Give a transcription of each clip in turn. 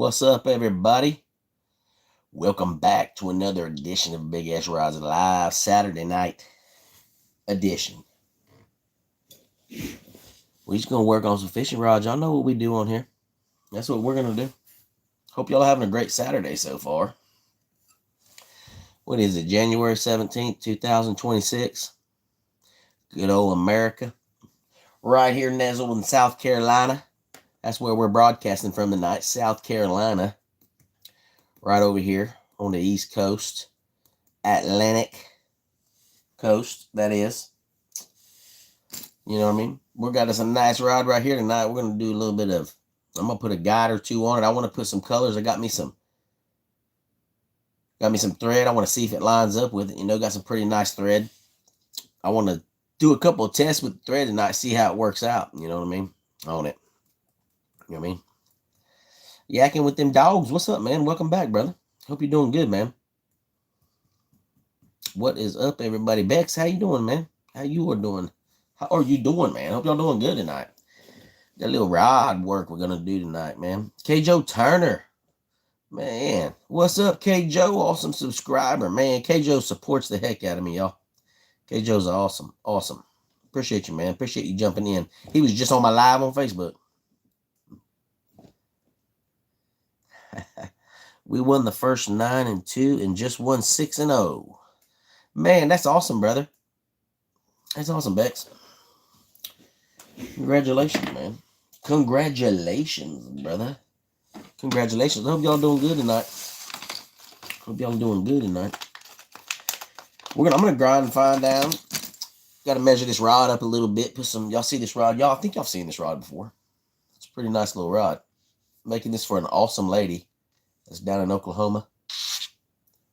What's up, everybody? Welcome back to another edition of BigSrod's Live Saturday Night Edition. We're just going to work on some fishing rods. Y'all know what we do on here. That's what we're going to do. Hope y'all having a great Saturday so far. What is it, January 17th, 2026? Good old America. Right here nestled in South Carolina. That's where we're broadcasting from tonight, South Carolina. Right over here on the East Coast. Atlantic Coast, that is. You know what I mean? We got us a nice rod right here tonight. We're going to do a little bit of, I'm going to put a guide or two on it. I want to put some colors. I got me some thread. I want to see if it lines up with it. You know, got some pretty nice thread. I want to do a couple of tests with the thread tonight, see how it works out. You know what I mean? On it. You know what I mean? Yakking with them dogs. What's up, man? Welcome back, brother. Hope you're doing good, man. What is up, everybody? Bex, how you doing, man? How you are doing? How are you doing, man? Hope y'all doing good tonight. Got a little rod work we're going to do tonight, man. K. Joe Turner. Man, what's up, K. Joe? Awesome subscriber, man. K. Joe supports the heck out of me, y'all. K. Joe's awesome. Awesome. Appreciate you, man. Appreciate you jumping in. He was just on my live on Facebook. We won the first 9-2 and just won 6-0. Man, that's awesome, brother. That's awesome, Bex. Congratulations, man. Congratulations, brother. Congratulations. I hope y'all doing good tonight. I'm gonna grind and find down. Got to measure this rod up a little bit. Put some. Y'all see this rod? Y'all, I think y'all seen this rod before. It's a pretty nice little rod. Making this for an awesome lady that's down in Oklahoma.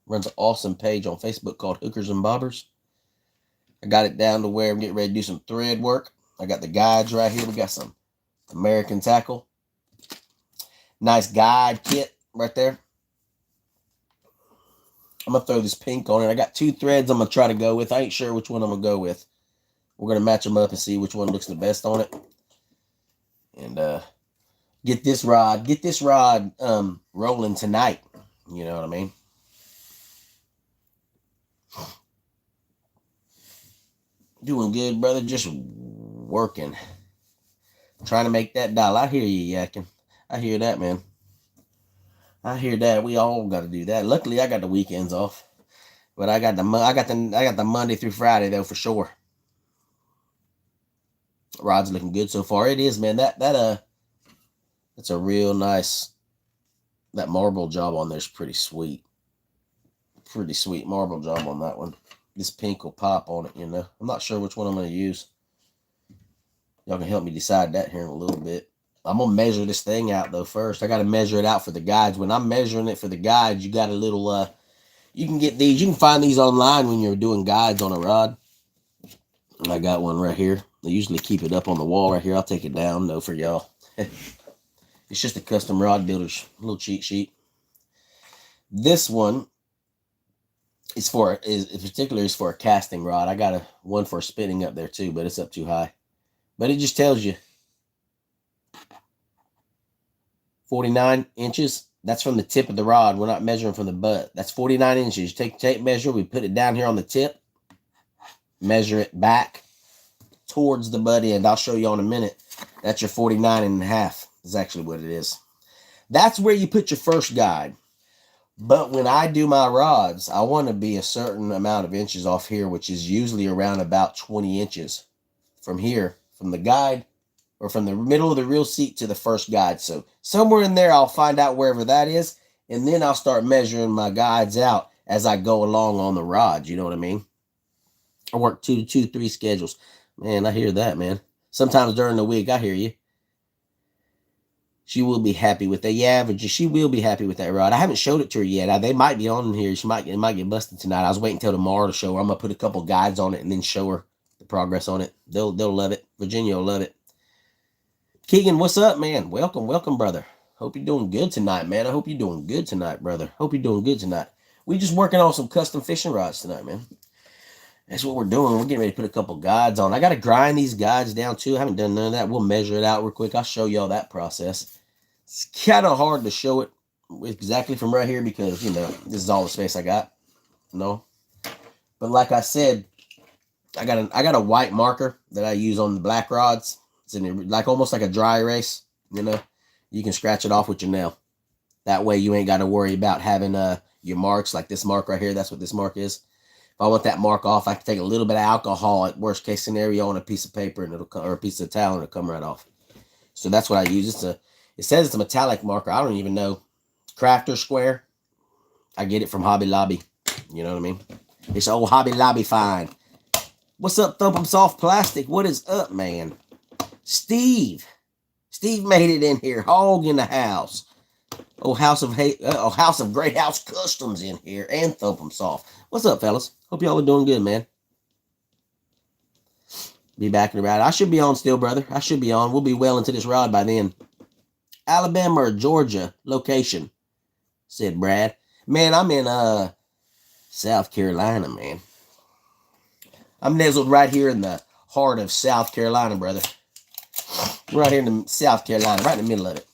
Runs an awesome page on Facebook called Hookers and Bobbers. I got it down to where I'm getting ready to do some thread work. I got the guides right here. We got some American tackle. Nice guide kit right there. I'm going to throw this pink on it. I got two threads I'm going to try to go with. I ain't sure which one I'm going to go with. We're going to match them up and see which one looks the best on it. And get this rod rolling tonight. You know what I mean? Doing good, brother. Just working. Trying to make that dollar. I hear you, yakking. I hear that, man. I hear that. We all got to do that. Luckily, I got the weekends off, but I got the Monday through Friday though for sure. Rod's looking good so far. It is, man. That's a real nice. That marble job on there's pretty sweet. Pretty sweet marble job on that one. This pink will pop on it, you know. I'm not sure which one I'm going to use. Y'all can help me decide that here in a little bit. I'm going to measure this thing out, though, first. I got to measure it out for the guides. When I'm measuring it for the guides, you got a little, you can get these. You can find these online when you're doing guides on a rod. And I got one right here. I usually keep it up on the wall right here. I'll take it down, though, for y'all. It's just a custom rod builder's little cheat sheet. This one is for a casting rod. I got one for spinning up there too, but it's up too high. But it just tells you 49 inches. That's from the tip of the rod. We're not measuring from the butt. That's 49 inches. Take tape measure. We put it down here on the tip. Measure it back towards the butt end. I'll show you in a minute. That's your 49.5. Is actually what it is. That's where you put your first guide. But when I do my rods, I want to be a certain amount of inches off here, which is usually around about 20 inches from here, from the guide, or from the middle of the reel seat to the first guide. So somewhere in there, I'll find out wherever that is, and then I'll start measuring my guides out as I go along on the rod. You know what I mean? I work 2 to 3 schedules. Man, I hear that, man. Sometimes during the week, I hear you. She will be happy with that. Yeah, but she will be happy with that rod. I haven't showed it to her yet. They might be on here. It might get busted tonight. I was waiting until tomorrow to show her. I'm gonna put a couple guides on it and then show her the progress on it. They'll love it. Virginia will love it. Keegan, what's up, man? Welcome, brother. Hope you're doing good tonight, man. I hope you're doing good tonight, brother. Hope you're doing good tonight. We just working on some custom fishing rods tonight, man. That's what we're doing. We're getting ready to put a couple guides on. I got to grind these guides down too. I haven't done none of that. We'll measure it out real quick. I'll show y'all that process. It's kind of hard to show it exactly from right here because, you know, this is all the space I got. No. But like I said, I got a white marker that I use on the black rods. It's in like almost like a dry erase, you know. You can scratch it off with your nail. That way you ain't got to worry about having your marks like this mark right here. That's what this mark is. If I want that mark off, I can take a little bit of alcohol at worst case scenario on a piece of paper and it'll come, or a piece of towel and it'll come right off. So that's what I use. It says it's a metallic marker. I don't even know. Crafter square. I get it from Hobby Lobby. You know what I mean? It's old Hobby Lobby fine. What's up, Thump 'em Soft Plastic? What is up, man? Steve. Steve made it in here. Hog in the house. House of Great House Customs in here. And Thump 'em Soft. What's up, fellas? Hope y'all are doing good, man. Be back in the ride. I should be on still, brother. I should be on. We'll be well into this rod by then. Alabama or Georgia location, said Brad. Man, I'm in South Carolina, man. I'm nestled right here in the heart of South Carolina, brother. Right here in South Carolina, right in the middle of it.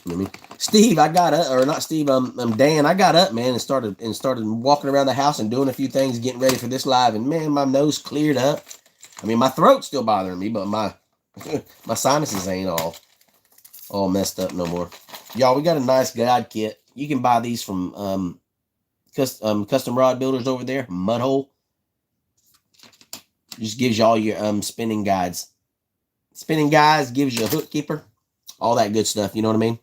You know what I mean? Steve, I got up, or not Steve, Dan, I got up, man, and started walking around the house and doing a few things, getting ready for this live, and man, my nose cleared up. I mean, my throat's still bothering me, but my my sinuses ain't all messed up no more. Y'all, we got a nice guide kit. You can buy these from custom rod builders over there, Mudhole. Just gives you all your spinning guides. Spinning guides, gives you a hook keeper, all that good stuff, you know what I mean?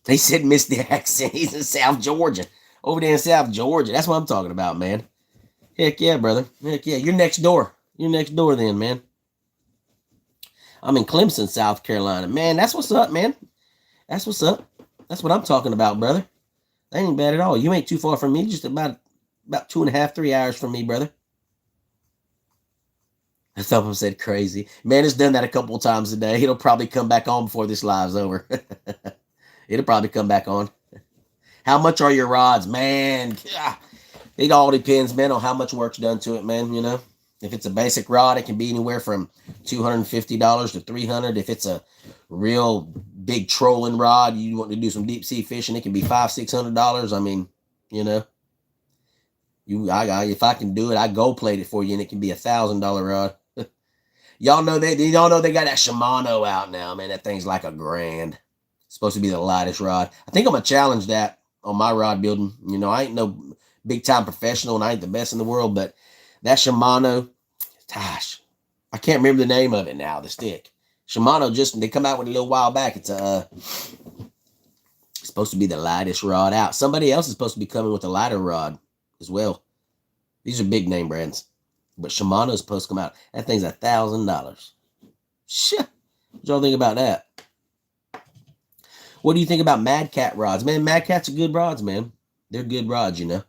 They said miss the accent. He's in South Georgia. Over there in South Georgia. That's what I'm talking about, man. Heck yeah, brother. Heck yeah. You're next door. You're next door then, man. I'm in Clemson, South Carolina. Man, that's what's up, man. That's what's up. That's what I'm talking about, brother. That ain't bad at all. You ain't too far from me. Just about 2.5, 3 hours from me, brother. Someone said crazy. Man, it's done that a couple of times a day. It'll probably come back on before this live's over. It'll probably come back on. How much are your rods? Man, it all depends, man, on how much work's done to it, man, you know. If it's a basic rod, it can be anywhere from $250 to $300. If it's a real big trolling rod, you want to do some deep sea fishing, it can be $500, $600. I mean, you know. If I can do it, I gold plate it for you, and it can be $1,000 rod. Y'all know they got that Shimano out now, man. That thing's like $1,000. It's supposed to be the lightest rod. I think I'm gonna challenge that on my rod building. You know, I ain't no big time professional, and I ain't the best in the world, but that Shimano, gosh, I can't remember the name of it now. The stick, Shimano, they come out with a little while back. It's supposed to be the lightest rod out. Somebody else is supposed to be coming with a lighter rod as well. These are big name brands. But Shimano is supposed to come out. That thing's $1,000. Shit. What y'all think about that? What do you think about Mad Cat rods? Man, Mad Cats are good rods, man. They're good rods, you know.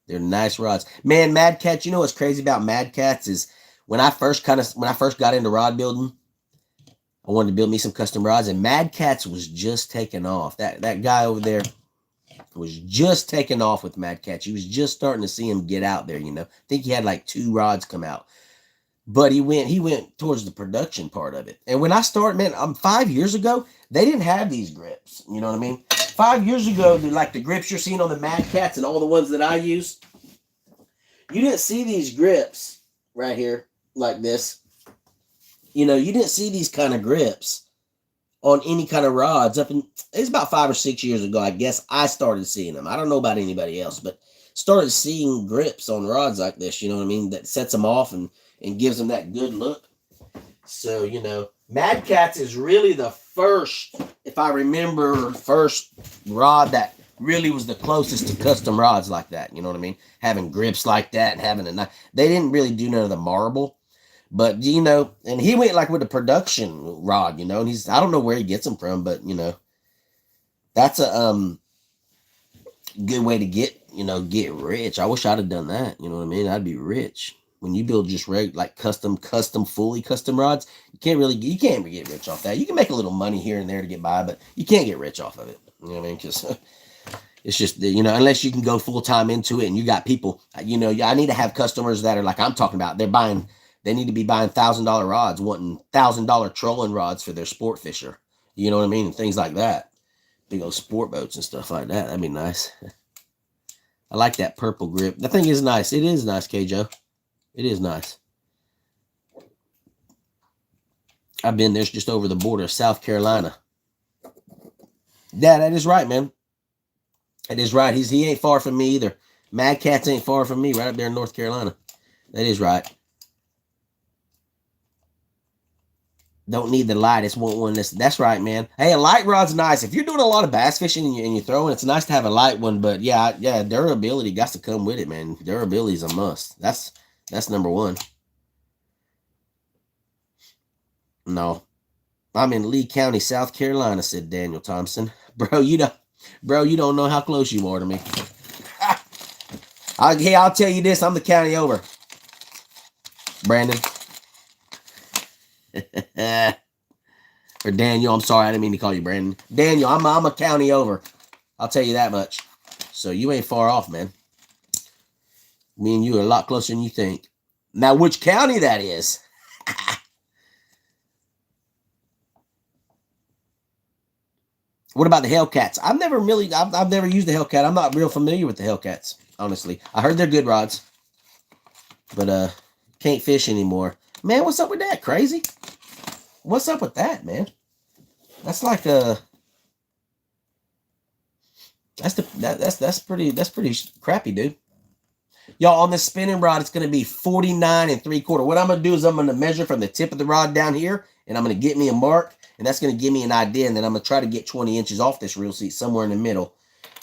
They're nice rods. Man, Mad Cats, you know what's crazy about Mad Cats is when I first got into rod building, I wanted to build me some custom rods, and Mad Cats was just taking off. That guy over there was just taking off with Mad Cats. You was just starting to see him get out there, you know. I think he had like 2 rods come out. But he went towards the production part of it. And when I started, man, 5 years ago, they didn't have these grips. You know what I mean? 5 years ago, like the grips you're seeing on the Mad Cats and all the ones that I use, you didn't see these grips right here like this. You know, you didn't see these kind of grips on any kind of rods it's about 5 or 6 years ago, I guess I started seeing them. I don't know about anybody else, but started seeing grips on rods like this, you know what I mean, that sets them off and gives them that good look. So, you know, Mad Cats is really the first, if I remember, first rod that really was the closest to custom rods like that, you know what I mean, having grips like that and having they didn't really do none of the marble. But, you know, and he went like with a production rod, you know, and I don't know where he gets them from, but, you know, that's a good way to get rich. I wish I'd have done that, you know what I mean? I'd be rich. When you build just like fully custom rods, you can't get rich off that. You can make a little money here and there to get by, but you can't get rich off of it. You know what I mean? Because it's just, you know, unless you can go full time into it and you got people, you know, I need to have customers that are like I'm talking about. They're buying They need to be buying $1,000 rods, wanting $1,000 trolling rods for their sport fisher. You know what I mean? And things like that. Big old sport boats and stuff like that. That'd be nice. I like that purple grip. The thing is nice. It is nice, K-Joe. It is nice. I've been there just over the border of South Carolina. Yeah, that is right, man. That is right. He ain't far from me either. Mad Cats ain't far from me, right up there in North Carolina. That is right. Don't need the light. It's one that's right, man. Hey, a light rod's nice. If you're doing a lot of bass fishing and you're throwing, it's nice to have a light one. But yeah, durability got to come with it, man. Durability is a must. That's number one. No, I'm in Lee County, South Carolina, said Daniel Thompson. Bro, you don't know how close you are to me. I'll tell you this. I'm the county over. Brandon. Or Daniel, I'm sorry, I didn't mean to call you Brandon. Daniel, I'm a county over. I'll tell you that much. So you ain't far off, man. Me and you are a lot closer than you think. Now, which county that is? What about the Hellcats? I've never used the Hellcat. I'm not real familiar with the Hellcats, honestly. I heard they're good rods, but can't fish anymore. Man, what's up with that? Crazy? What's up with that, man? That's like that's pretty crappy, dude. Y'all, on this spinning rod, it's gonna be 49 3/4. What I'm gonna do is I'm gonna measure from the tip of the rod down here, and I'm gonna get me a mark, and that's gonna give me an idea, and then I'm gonna try to get 20 inches off this reel seat somewhere in the middle.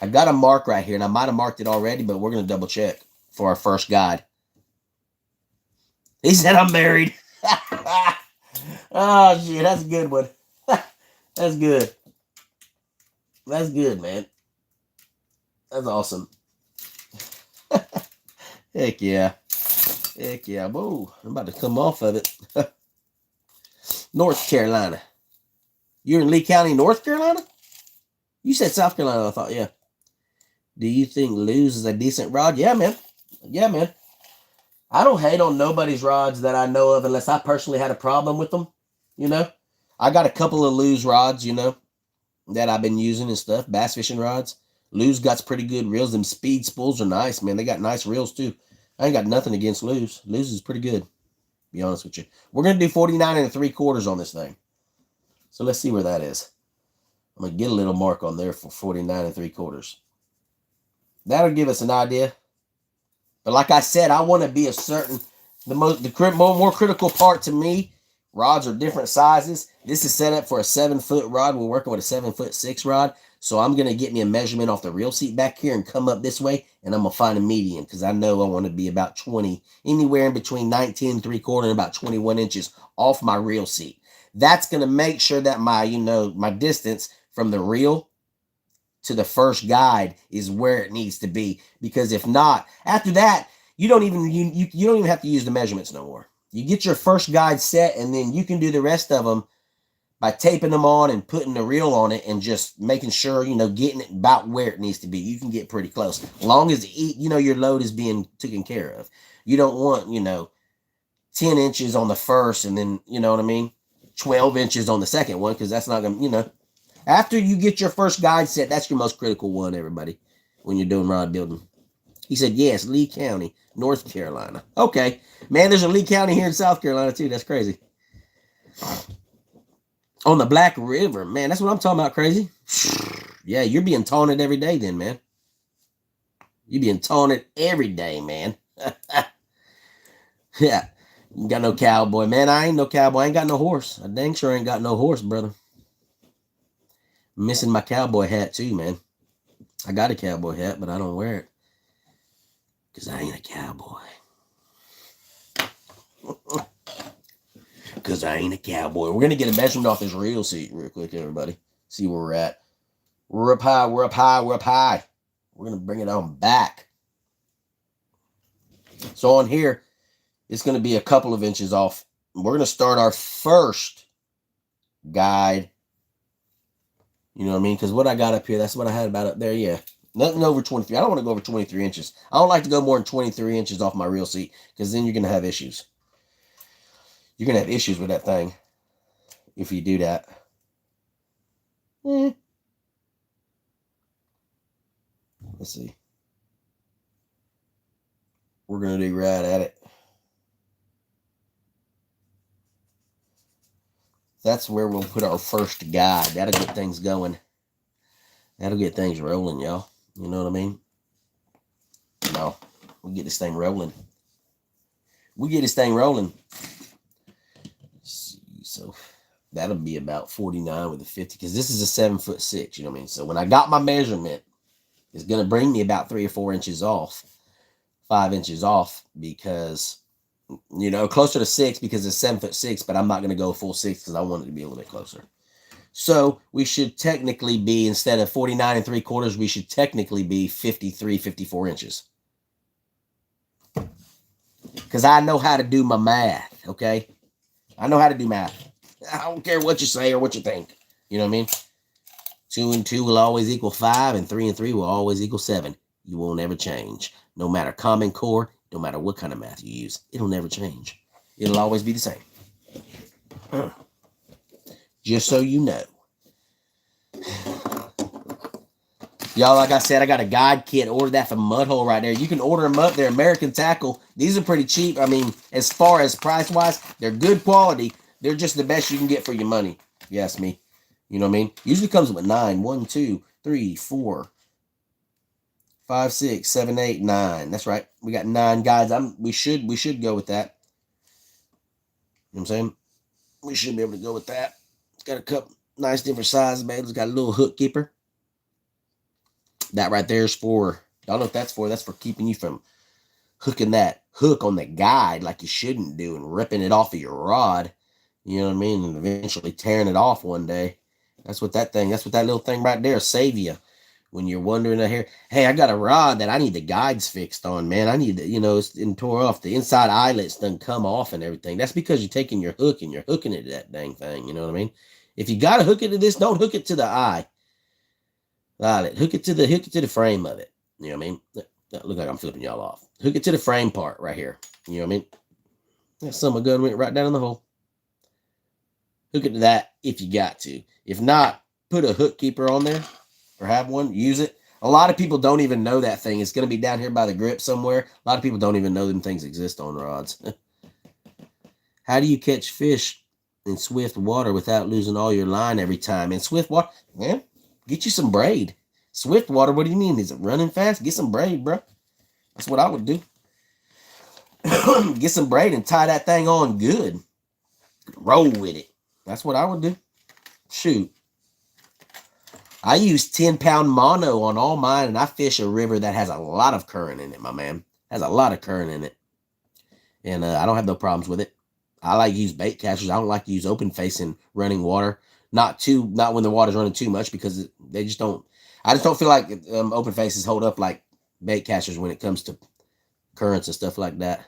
I got a mark right here, and I might have marked it already, but we're gonna double check for our first guide. He said I'm married. Oh shit, that's a good one. That's good. That's good, man. That's awesome. Heck yeah. Heck yeah. Whoa, I'm about to come off of it. North Carolina. You're in Lee County, North Carolina? You said South Carolina, I thought, yeah. Do you think Lew's is a decent rod? Yeah, man. Yeah, man. I don't hate on nobody's rods that I know of unless I personally had a problem with them, you know. I got a couple of Lew's rods, you know, that I've been using and stuff, bass fishing rods. Lew's got pretty good reels. Them speed spools are nice, man. They got nice reels, too. I ain't got nothing against Lew's. Lew's is pretty good, to be honest with you. We're going to do 49 3/4 on this thing. So let's see where that is. I'm going to get a little mark on there for 49 3/4. That'll give us an idea. But like I said, I want to be a certain, the more critical part to me, rods are different sizes. This is set up for a 7-foot rod. We're working with a 7'6" rod. So I'm going to get me a measurement off the reel seat back here and come up this way. And I'm going to find a medium because I know I want to be about 20, anywhere in between 19 3/4 and about 21 inches off my reel seat. That's going to make sure that my distance from the reel to the first guide is where it needs to be. Because if not, after that, you don't even have to use the measurements no more. You get your first guide set, and then you can do the rest of them by taping them on and putting the reel on it and just making sure, getting it about where it needs to be. You can get pretty close. As long as, your load is being taken care of. You don't want, 10 inches on the first and then, 12 inches on the second one, because that's not going to, after you get your first guide set, that's your most critical one, everybody, when you're doing rod building. He said, yes, Lee County, North Carolina. Okay. Man, there's a Lee County here in South Carolina, too. That's crazy. On the Black River. Man, that's what I'm talking about, crazy. Yeah, you're being taunted every day then, man. You're being taunted every day, man. Yeah. You got no cowboy. Man, I ain't no cowboy. I ain't got no horse. I dang sure ain't got no horse, brother. Missing my cowboy hat too, man. I got a cowboy hat, but I don't wear it because I ain't a cowboy. Because I ain't a cowboy. We're gonna get a measurement off this reel seat real quick, everybody. See where we're at. We're up high. We're up high. We're up high. We're gonna bring it on back. So on here, it's gonna be a couple of inches off. We're gonna start our first guide. You know what I mean? Because what I got up here, that's what I had about up there. Yeah. Nothing over 23. I don't want to go over 23 inches. I don't like to go more than 23 inches off my reel seat because then you're going to have issues. You're going to have issues with that thing if you do that. Let's see. We're going to do right at it. That's where we'll put our first guide. That'll get things going. That'll get things rolling, y'all. You know what I mean? No, we'll get this thing rolling. We get this thing rolling. So that'll be about 49 with a 50, because this is a 7'6", you know what I mean? So when I got my measurement, it's going to bring me about 3 or 4 inches off, 5 inches off, because, you know, closer to 6 because it's 7'6", but I'm not going to go full 6 because I want it to be a little bit closer. So we should technically be, instead of 49 3/4, we should technically be 53, 54 inches. Because I know how to do my math, okay? I know how to do math. I don't care what you say or what you think. You know what I mean? 2 and 2 will always equal 5, and 3 and 3 will always equal 7. You won't ever change. No matter Common Core, no matter what kind of math you use, it'll never change. It'll always be the same. Just so you know. Y'all, like I said, I got a guide kit. Ordered that from Mudhole right there. You can order them up. They're American Tackle. These are pretty cheap. I mean, as far as price-wise, they're good quality. They're just the best you can get for your money. If you ask me. You know what I mean? Usually comes with 9. 1, 2, 3, 4, 5, 6, 7, 8, 9. That's right. We got 9 guides. We should go with that. You know what I'm saying? We should be able to go with that. It's got a couple nice different sizes, baby. It's got a little hook keeper. That right there is for, I don't know what that's for. That's for keeping you from hooking that hook on the guide like you shouldn't do and ripping it off of your rod. You know what I mean? And eventually tearing it off one day. That's what that little thing right there save you. When you're wondering here, hey, I got a rod that I need the guides fixed on, man. I need to, you know, it's tore off. The inside eyelets done come off and everything. That's because you're taking your hook and you're hooking it to that dang thing. You know what I mean? If you got to hook it to this, don't hook it to the eye. Hook it to the frame of it. You know what I mean? That look like I'm flipping y'all off. Hook it to the frame part right here. You know what I mean? That son of a gun went right down in the hole. Hook it to that if you got to. If not, put a hook keeper on there or have one. Use it. A lot of people don't even know that thing. It's going to be down here by the grip somewhere. A lot of people don't even know them things exist on rods. How do you catch fish in swift water without losing all your line every time? In swift water, man, get you some braid. Swift water, what do you mean? Is it running fast? Get some braid, bro. That's what I would do. Get some braid and tie that thing on good. Roll with it. That's what I would do. Shoot. I use 10-pound mono on all mine, and I fish a river that has a lot of current in it, my man. Has a lot of current in it. And I don't have no problems with it. I like to use bait catchers. I don't like to use open face in running water. Not when the water's running too much, because they just don't. I just don't feel like open faces hold up like bait catchers when it comes to currents and stuff like that.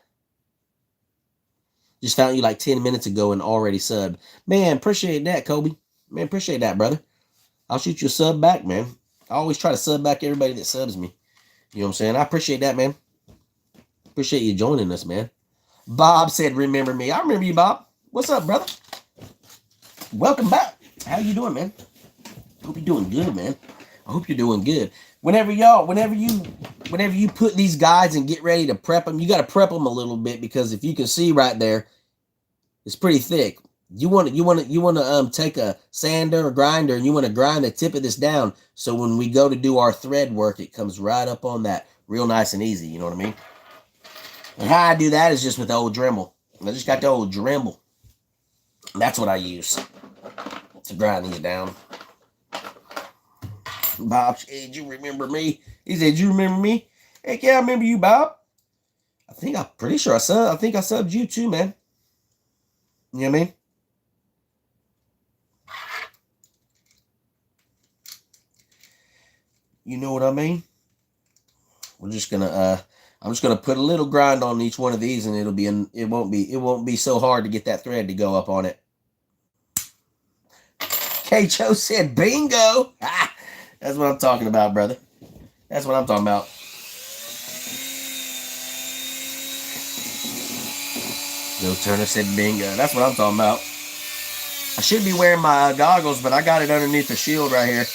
Just found you like 10 minutes ago and already subbed. Man, appreciate that, Kobe. Man, appreciate that, brother. I'll shoot you a sub back, man. I always try to sub back everybody that subs me. You know what I'm saying? I appreciate that, man. Appreciate you joining us, man. Bob said, remember me. I remember you, Bob. What's up, brother? Welcome back. How you doing, man? Hope you're doing good, man. I hope you're doing good. Whenever you put these guides and get ready to prep them, you got to prep them a little bit, because if you can see right there, it's pretty thick. You want to take a sander or grinder, and you want to grind the tip of this down, so when we go to do our thread work, it comes right up on that real nice and easy. You know what I mean? And how I do that is just with the old Dremel. I just got the old Dremel. That's what I use to grind these down. Bob said, you remember me? He said, you remember me? Heck yeah, I remember you, Bob. I'm pretty sure I subbed you too, man. You know what I mean? You know what I mean? I'm just gonna put a little grind on each one of these, and it won't be so hard to get that thread to go up on it. K-Cho said, bingo. That's what I'm talking about, brother. That's what I'm talking about. Bill Turner said bingo. That's what I'm talking about. I should be wearing my goggles, but I got it underneath the shield right here.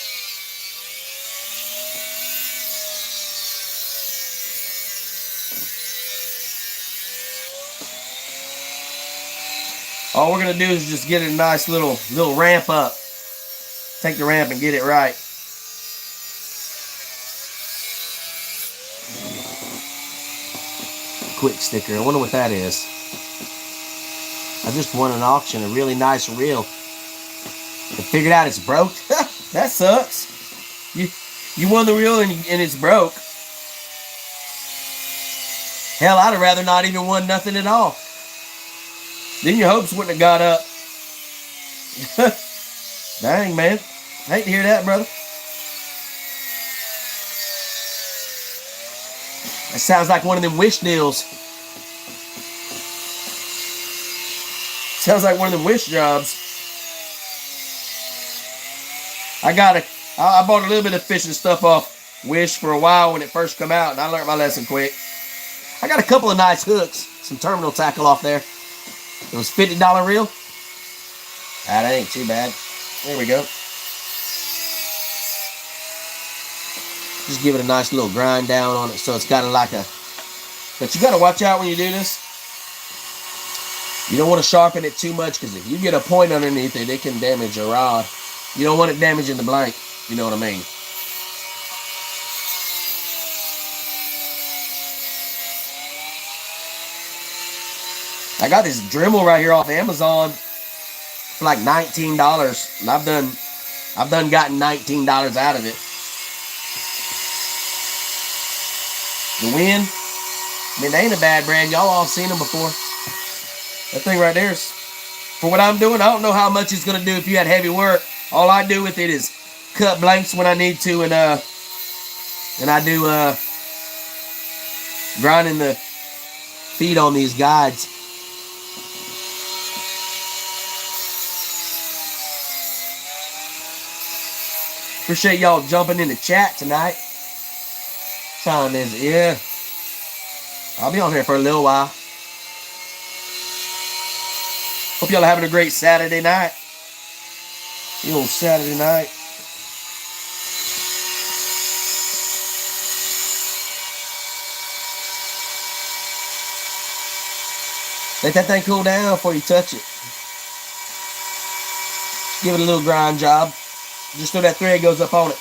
All we're going to do is just get a nice little ramp up. Take the ramp and get it right. Quick sticker. I wonder what that is. I just won an auction, a really nice reel. I figured out it's broke. That sucks. You won the reel and it's broke. Hell, I'd have rather not even won nothing at all. Then your hopes wouldn't have got up. Dang, man. I hate to hear that, brother. That sounds like one of them wish deals. Sounds like one of them wish jobs. I bought a little bit of fishing stuff off Wish for a while when it first come out, and I learned my lesson quick. I got a couple of nice hooks, some terminal tackle off there. It was $50 reel. That ain't too bad. There we go. Just give it a nice little grind down on it so it's got like a... But you got to watch out when you do this. You don't want to sharpen it too much because if you get a point underneath it, it can damage your rod. You don't want it damaging the blank. You know what I mean? I got this Dremel right here off Amazon for like $19, and I've done gotten $19 out of it. The Wind, I mean, they ain't a bad brand. Y'all all seen them before. That thing right there is, for what I'm doing, I don't know how much it's gonna do if you had heavy work. All I do with it is cut blanks when I need to, and I do grinding the feet on these guides. Appreciate y'all jumping in the chat tonight. Time is it? Yeah. I'll be on here for a little while. Hope y'all are having a great Saturday night. The old Saturday night. Let that thing cool down before you touch it. Give it a little grind job. Just so that thread goes up on it.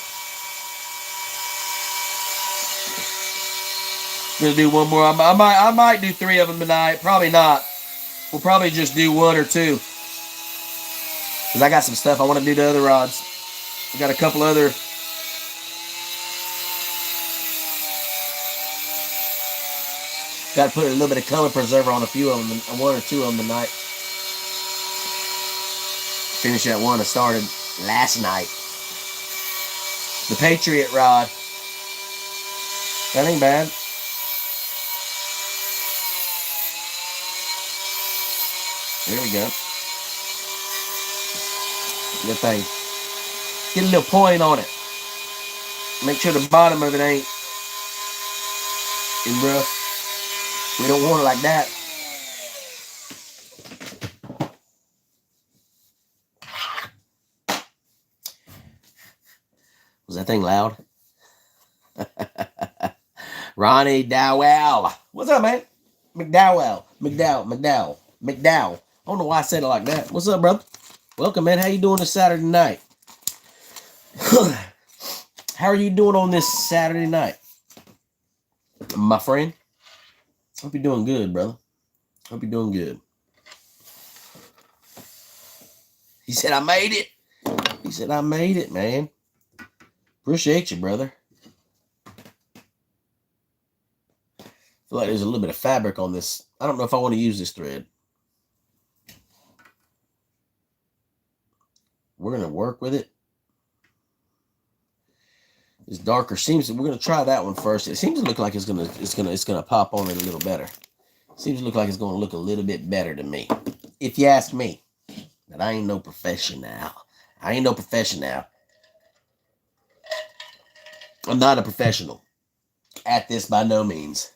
Gonna do one more. I might do 3 of them tonight. Probably not. We'll probably just do 1 or 2. Because I got some stuff I want to do to other rods. We got a couple other. Got to put a little bit of color preserver on a few of them, 1 or 2 of them tonight. Finish that one I started last night. The Patriot rod. That ain't bad. There we go. Good thing. Get a little point on it. Make sure the bottom of it ain't in rough. We don't want it like that. Was that thing loud? Ronnie Dowell. What's up, man? McDowell. I don't know why I said it like that. What's up, brother? Welcome, man. How you doing this Saturday night? How are you doing on this Saturday night, my friend? Hope you're doing good, brother. Hope you're doing good. He said, I made it. He said, I made it, man. Appreciate you, brother. Feel like there's a little bit of fabric on this. I don't know if I want to use this thread. We're gonna work with it. It's darker. We're gonna try that one first. It seems to look like it's gonna pop on it a little better. Seems to look like it's gonna look a little bit better to me, if you ask me. But I ain't no professional. I'm not a professional at this by no means.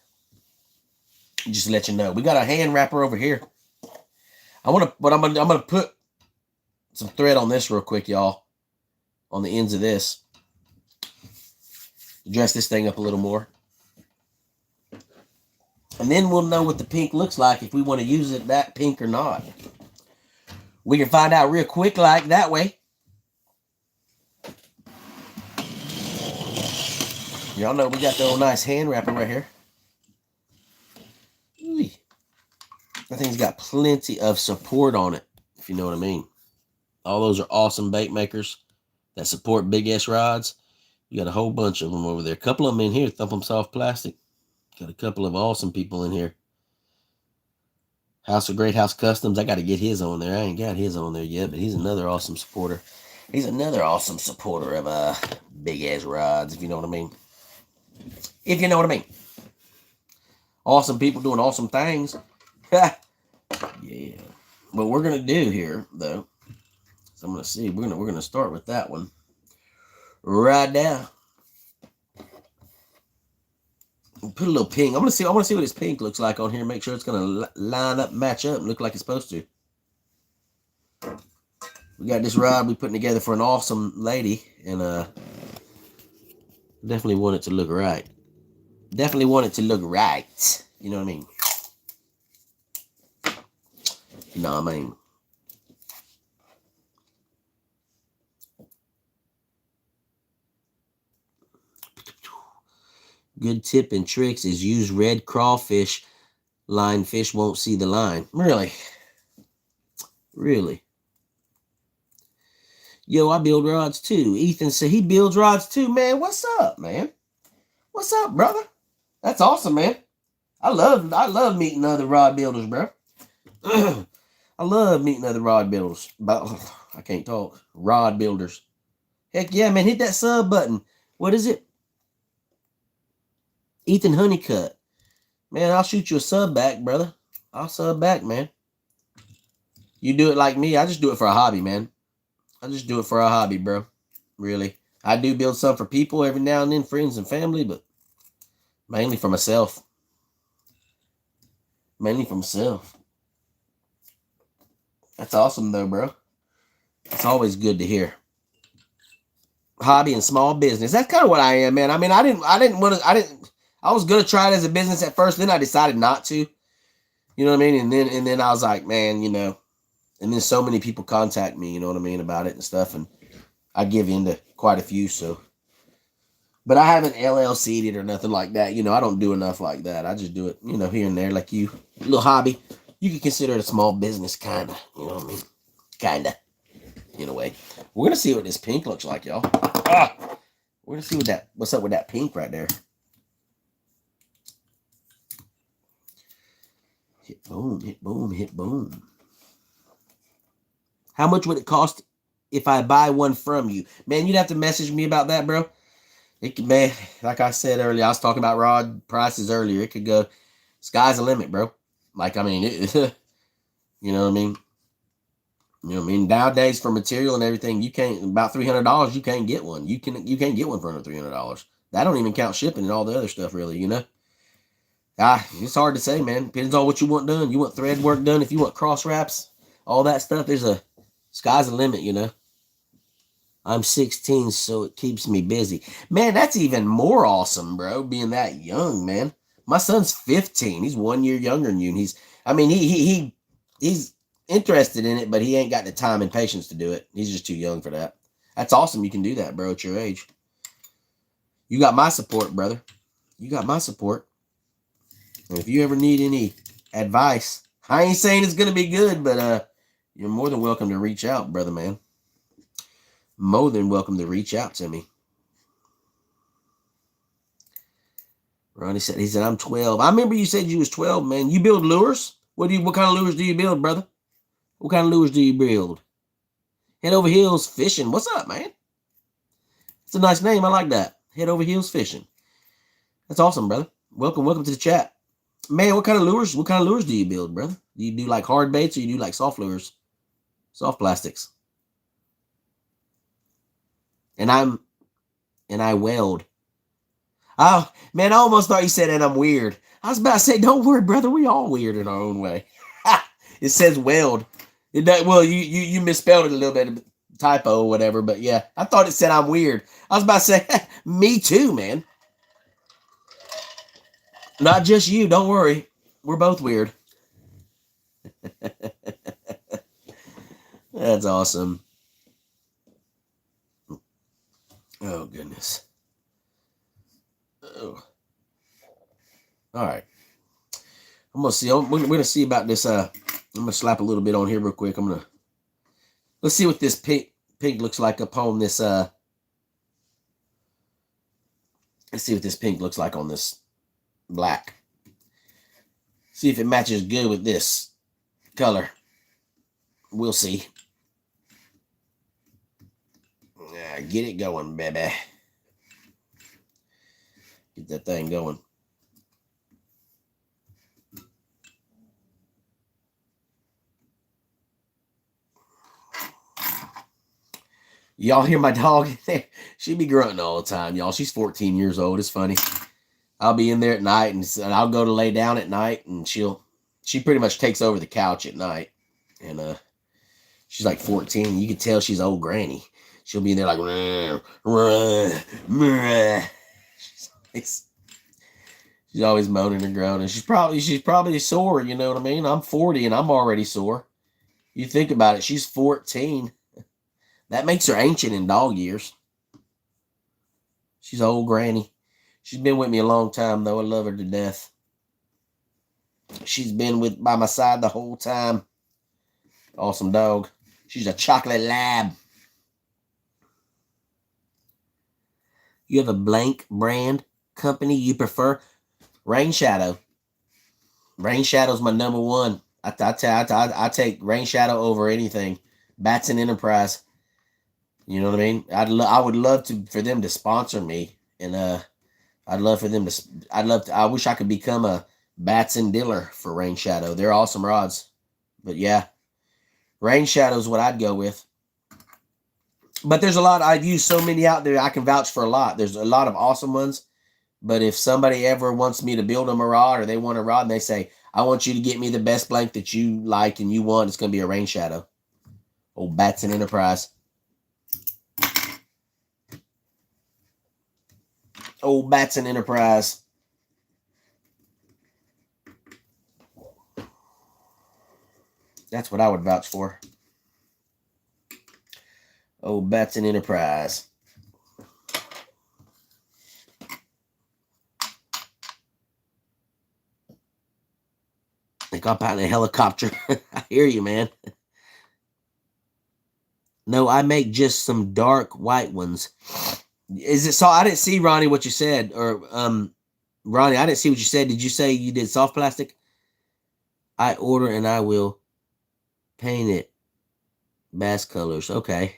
Just to let you know, we got a hand wrapper over here. I'm gonna put some thread on this real quick, y'all, on the ends of this. Dress this thing up a little more. And then we'll know what the pink looks like if we want to use it that pink or not. We can find out real quick like that way. Y'all know we got the old nice hand wrapper right here. That thing's got plenty of support on it, if you know what I mean. All those are awesome bait makers that support BigSrod's. You got a whole bunch of them over there. A couple of them in here, Thump 'em Soft Plastic. Got a couple of awesome people in here. House of Great House Customs. I got to get his on there. I ain't got his on there yet, but he's another awesome supporter. He's another awesome supporter of BigSrod's, if you know what I mean. If you know what I mean. Awesome people doing awesome things. Yeah. What we're gonna do here, though, so I'm gonna see. We're gonna start with that one right now. Put a little pink. I want to see what his pink looks like on here. Make sure it's gonna line up, match up, and look like it's supposed to. We got this rod we putting together for an awesome lady, and definitely want it to look right. Definitely want it to look right. You know what I mean? You know what I mean? Good tip and tricks is use red crawfish. Line fish won't see the line. Really? Really? Yo, I build rods too. Ethan said he builds rods too. Man, what's up, man? What's up, brother? That's awesome, man. I love meeting other rod builders, bro. I love meeting other rod builders. But I can't talk. Rod builders. Heck yeah, man. Hit that sub button. What is it? Ethan Honeycutt. Man, I'll shoot you a sub back, brother. I'll sub back, man. You do it like me. I just do it for a hobby, man. I just do it for a hobby, bro. Really. I do build some for people every now and then, friends and family, but mainly for myself. Mainly for myself. That's awesome, though, bro. It's always good to hear. Hobby and small business. That's kind of what I am, man. I mean, I was gonna try it as a business at first, then I decided not to. You know what I mean? And then I was like, man, you know, and then so many people contact me, you know what I mean, about it and stuff, and I give in to quite a few, so. But I haven't LLC'd it or nothing like that. You know, I don't do enough like that. I just do it, you know, here and there, like you. A little hobby. You can consider it a small business, kind of. You know what I mean? Kind of. In a way. We're going to see what this pink looks like, y'all. We're going to see what's up with that pink right there. Hit boom, hit boom, hit boom. How much would it cost if I buy one from you? Man, you'd have to message me about that, bro. It could, man, like I said earlier, I was talking about rod prices earlier. It could go, sky's the limit, bro. Like, I mean, you know what I mean? You know what I mean? Nowadays, for material and everything, you can't, about $300, you can't get one. You can't get one for under $300. That don't even count shipping and all the other stuff, really, you know? It's hard to say, man. Depends on what you want done. You want thread work done, if you want cross wraps, all that stuff, sky's the limit, you know? I'm 16, so it keeps me busy. Man, that's even more awesome, bro, being that young, man. My son's 15. He's 1 year younger than you. And he's interested in it, but he ain't got the time and patience to do it. He's just too young for that. That's awesome. You can do that, bro, at your age. You got my support, brother. You got my support. And if you ever need any advice, I ain't saying it's going to be good, but you're more than welcome to reach out, brother, man. More than welcome to reach out to me. Ronnie said, I'm 12. I remember you said you was 12, man. You build lures? What kind of lures do you build, brother? What kind of lures do you build? Head Over Heels Fishing. What's up, man? It's a nice name. I like that. Head Over Heels Fishing. That's awesome, brother. Welcome to the chat. Man, what kind of lures do you build, brother? Do you do like hard baits or you do like soft lures? Soft plastics. And I weld. Oh, man, I almost thought you said, and I'm weird. I was about to say, don't worry, brother. We all weird in our own way. It says weld. It does, well, you misspelled it a little bit, typo or whatever. But yeah, I thought it said I'm weird. I was about to say, me too, man. Not just you. Don't worry. We're both weird. That's awesome. Oh, goodness. Oh. All right. I'm gonna see. We're gonna see about this. I'm gonna slap a little bit on here real quick. Let's see what this pink looks like upon this. Let's see what this pink looks like on this black. See if it matches good with this color. We'll see. Get it going, baby. Get that thing going. Y'all hear my dog? She be grunting all the time, y'all. She's 14 years old. It's funny. I'll be in there at night, and I'll go to lay down at night, and she pretty much takes over the couch at night. And she's like 14. You can tell she's old granny. She'll be in there like, she's always moaning and groaning. She's probably sore, you know what I mean? I'm 40 and I'm already sore. You think about it, she's 14. That makes her ancient in dog years. She's old granny. She's been with me a long time, though. I love her to death. She's been by my side the whole time. Awesome dog. She's a chocolate lab. You have a blank brand company you prefer? Rain Shadow. Rain Shadow's my number one. I take Rain Shadow over anything. Batson Enterprise. You know what I mean? I would love for them to sponsor me, and I wish I could become a Batson dealer for Rain Shadow. They're awesome rods. But yeah, Rain Shadow is what I'd go with. But there's a lot. I've used so many out there. I can vouch for a lot. There's a lot of awesome ones. But if somebody ever wants me to build them a rod, or they want a rod and they say, I want you to get me the best blank that you like and you want, it's going to be a Rain Shadow. Old Batson Enterprise. Old Batson Enterprise. That's what I would vouch for. Old Batson Enterprise. Think I'm out in a helicopter. I hear you, man. No, I make just some dark white ones. Is it so? I didn't see, Ronnie, what you said. Or Ronnie, I didn't see what you said. Did you say you did soft plastic? I order and I will paint it bass colors. Okay.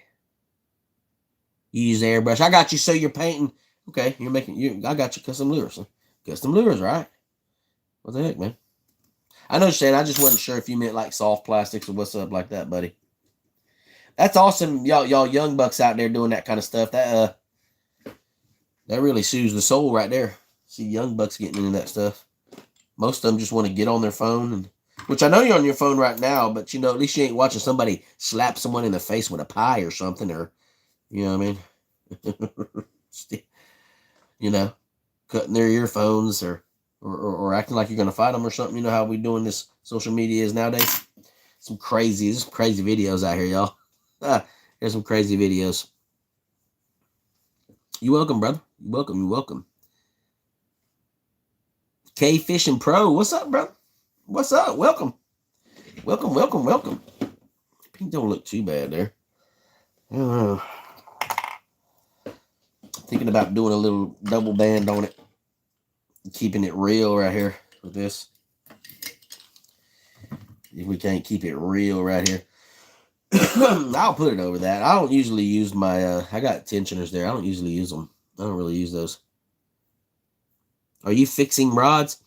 You use airbrush. I got you. So you're painting. Okay, I got you custom lures. Custom lures, right? What the heck, man? I know what you're saying. I just wasn't sure if you meant like soft plastics or what's up like that, buddy. That's awesome, y'all young bucks out there doing that kind of stuff. That really soothes the soul right there. See young bucks getting into that stuff. Most of them just want to get on their phone, which I know you're on your phone right now, but you know, at least you ain't watching somebody slap someone in the face with a pie or something, or you know what I mean? You know, cutting their earphones or acting like you're gonna fight them or something. You know how we doing this social media is nowadays. There's crazy videos out here, y'all. There's some crazy videos. You're welcome, brother. You're welcome. K Fishing Pro. What's up, brother? What's up? Welcome. Pink don't look too bad there. Thinking about doing a little double band on it. Keeping it real right here with this. If we can't keep it real right here. I'll put it over that. I don't usually use my, I got tensioners there. I don't usually use them. I don't really use those. Are you fixing rods?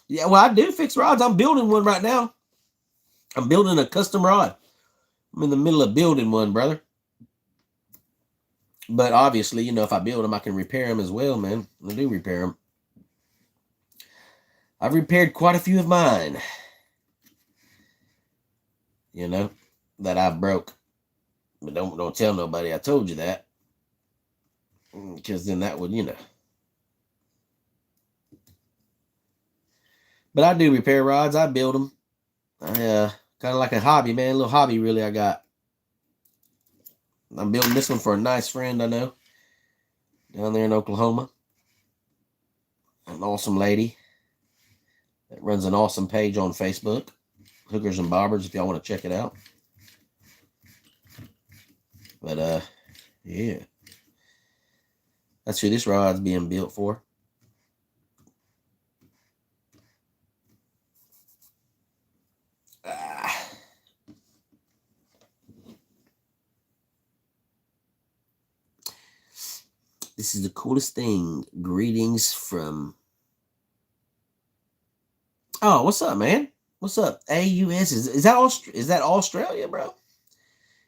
Yeah, well, I do fix rods. I'm building one right now. I'm building a custom rod. I'm in the middle of building one, brother. But obviously, you know, if I build them, I can repair them as well, man. I do repair them. I've repaired quite a few of mine. you know, that I broke. But don't tell nobody I told you that, because then that would, you know. But I do repair rods. I build them. I kind of like a hobby, man. A little hobby, really. I got. I'm building this one for a nice friend I know down there in Oklahoma. An awesome lady that runs an awesome page on Facebook, Hookers and Bobbers, if y'all want to check it out. But yeah, that's who this rod's being built for. This is the coolest thing. Greetings from... Oh, what's up, man? What's up? AUS. Is that Australia, bro?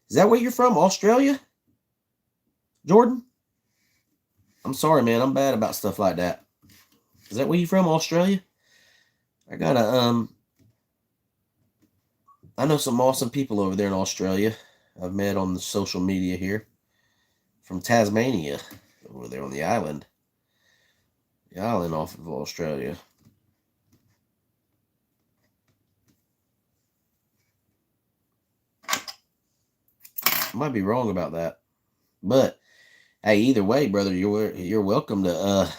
Is that where you're from? Australia? Jordan? I'm sorry, man. I'm bad about stuff like that. Is that where you from? Australia? I know some awesome people over there in Australia. I've met on the social media here. From Tasmania. Over there on the island. The island off of Australia. I might be wrong about that. But hey, either way, brother, you're welcome to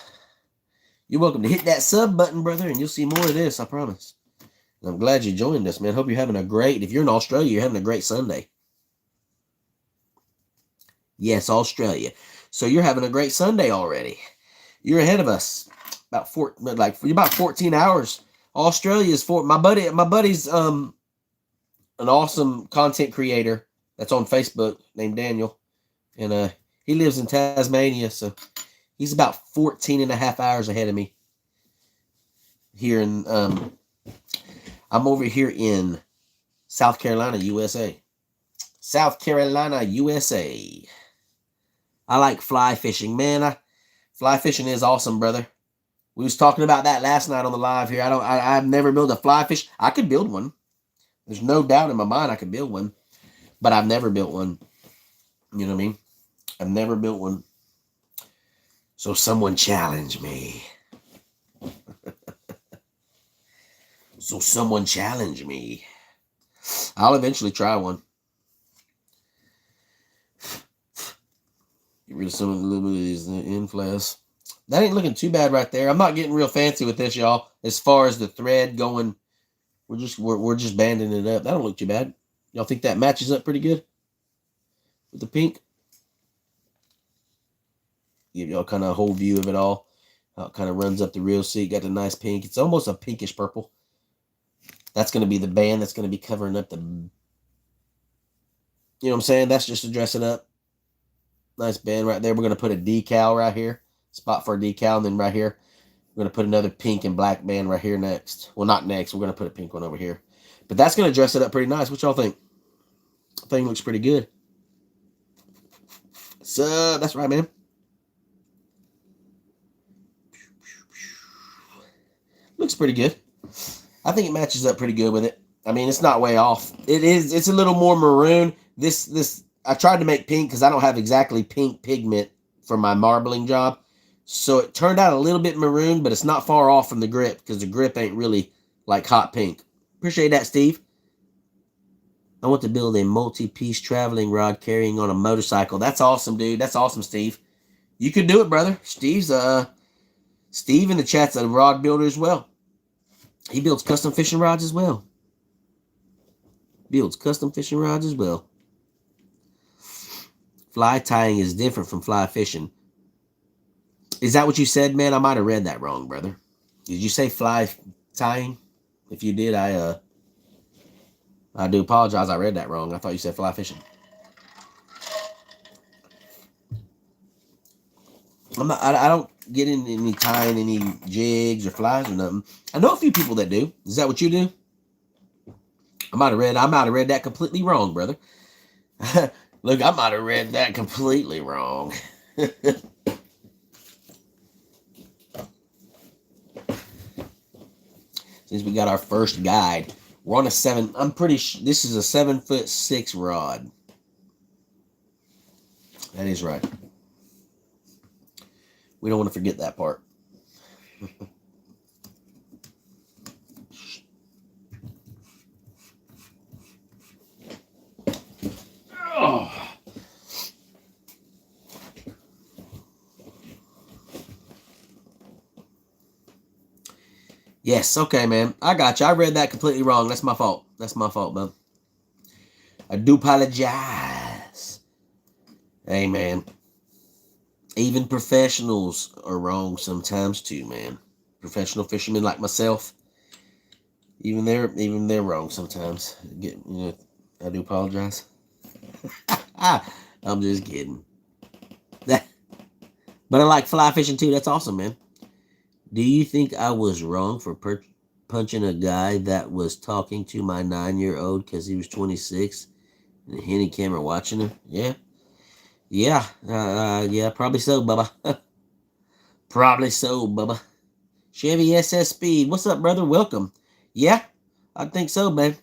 hit that sub button, brother, and you'll see more of this, I promise. And I'm glad you joined us, man. Hope you're having if you're in Australia, you're having a great Sunday. Yes, Australia. So you're having a great Sunday already. You're ahead of us. About 14 hours. Australia is my buddy's an awesome content creator that's on Facebook named Daniel. And he lives in Tasmania, so he's about 14 and a half hours ahead of me. Here in I'm over here in South Carolina, USA. South Carolina, USA. I like fly fishing, man. Fly fishing is awesome, brother. We was talking about that last night on the live here. I've never built a fly fish. I could build one. There's no doubt in my mind I could build one, but I've never built one. You know what I mean? I've never built one. So someone challenge me. So someone challenge me. I'll eventually try one. Get rid of some of the little bit of these inflares. That ain't looking too bad right there. I'm not getting real fancy with this, y'all. As far as the thread going, we're just banding it up. That don't look too bad. Y'all think that matches up pretty good with the pink? Give y'all kind of a whole view of it all. How it kind of runs up the reel. See, got the nice pink. It's almost a pinkish purple. That's going to be the band that's going to be covering up the... You know what I'm saying? That's just to dress it up. Nice band right there. We're going to put a decal right here. Spot for a decal. And then right here, we're going to put another pink and black band right here next. Well, not next. We're going to put a pink one over here. But that's going to dress it up pretty nice. What y'all think? I think it looks pretty good. So, that's right, man. Looks pretty good. I think it matches up pretty good with it. I mean, it's not way off. It's a little more maroon. This I tried to make pink because I don't have exactly pink pigment for my marbling job. So it turned out a little bit maroon, but it's not far off from the grip because the grip ain't really like hot pink. Appreciate that, Steve. I want to build a multi-piece traveling rod carrying on a motorcycle. That's awesome, dude. That's awesome, Steve. You could do it, brother. Steve in the chat's a rod builder as well. He builds custom fishing rods as well. Fly tying is different from fly fishing. Is that what you said, man? I might have read that wrong, brother. Did you say fly tying? If you did, I do apologize. I read that wrong. I thought you said fly fishing. I don't get in any tying any jigs or flies or nothing. I know a few people that do. Is that what you do? I might have read that completely wrong, brother. Look, I might have read that completely wrong. Since we got our first guide, We're on a 7. I'm pretty sure this is a 7'6" rod. That is right. We don't want to forget that part. Oh. Yes, okay, man. I got you. I read that completely wrong. That's my fault. That's my fault, bud. I do apologize. Hey, man. Even professionals are wrong sometimes too, man. Professional fishermen like myself, even they're wrong sometimes. I do apologize. I'm just kidding. But I like fly fishing too. That's awesome, man. Do you think I was wrong for punching a guy that was talking to my 9-year-old because he was 26 and a Henny camera watching him? Yeah. Yeah. Yeah, probably so, Bubba. Probably so, Bubba. Chevy SS Speed. What's up, brother? Welcome. Yeah, I think so, man.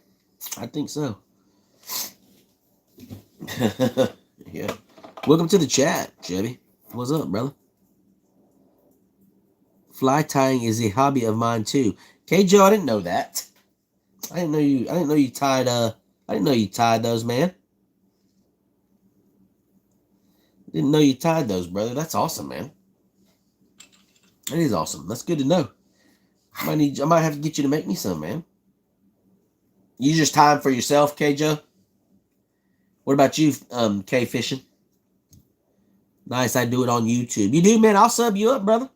I think so. Yeah. Welcome to the chat, Chevy. What's up, brother? Fly tying is a hobby of mine too. KJ, I didn't know that. I didn't know you tied I didn't know you tied those, man. Didn't know you tied those, brother. That's awesome, man. That is awesome. That's good to know. I might have to get you to make me some, man. You just tie them for yourself, KJ? What about you, K Fishing? Nice, I do it on YouTube. You do, man? I'll sub you up, brother.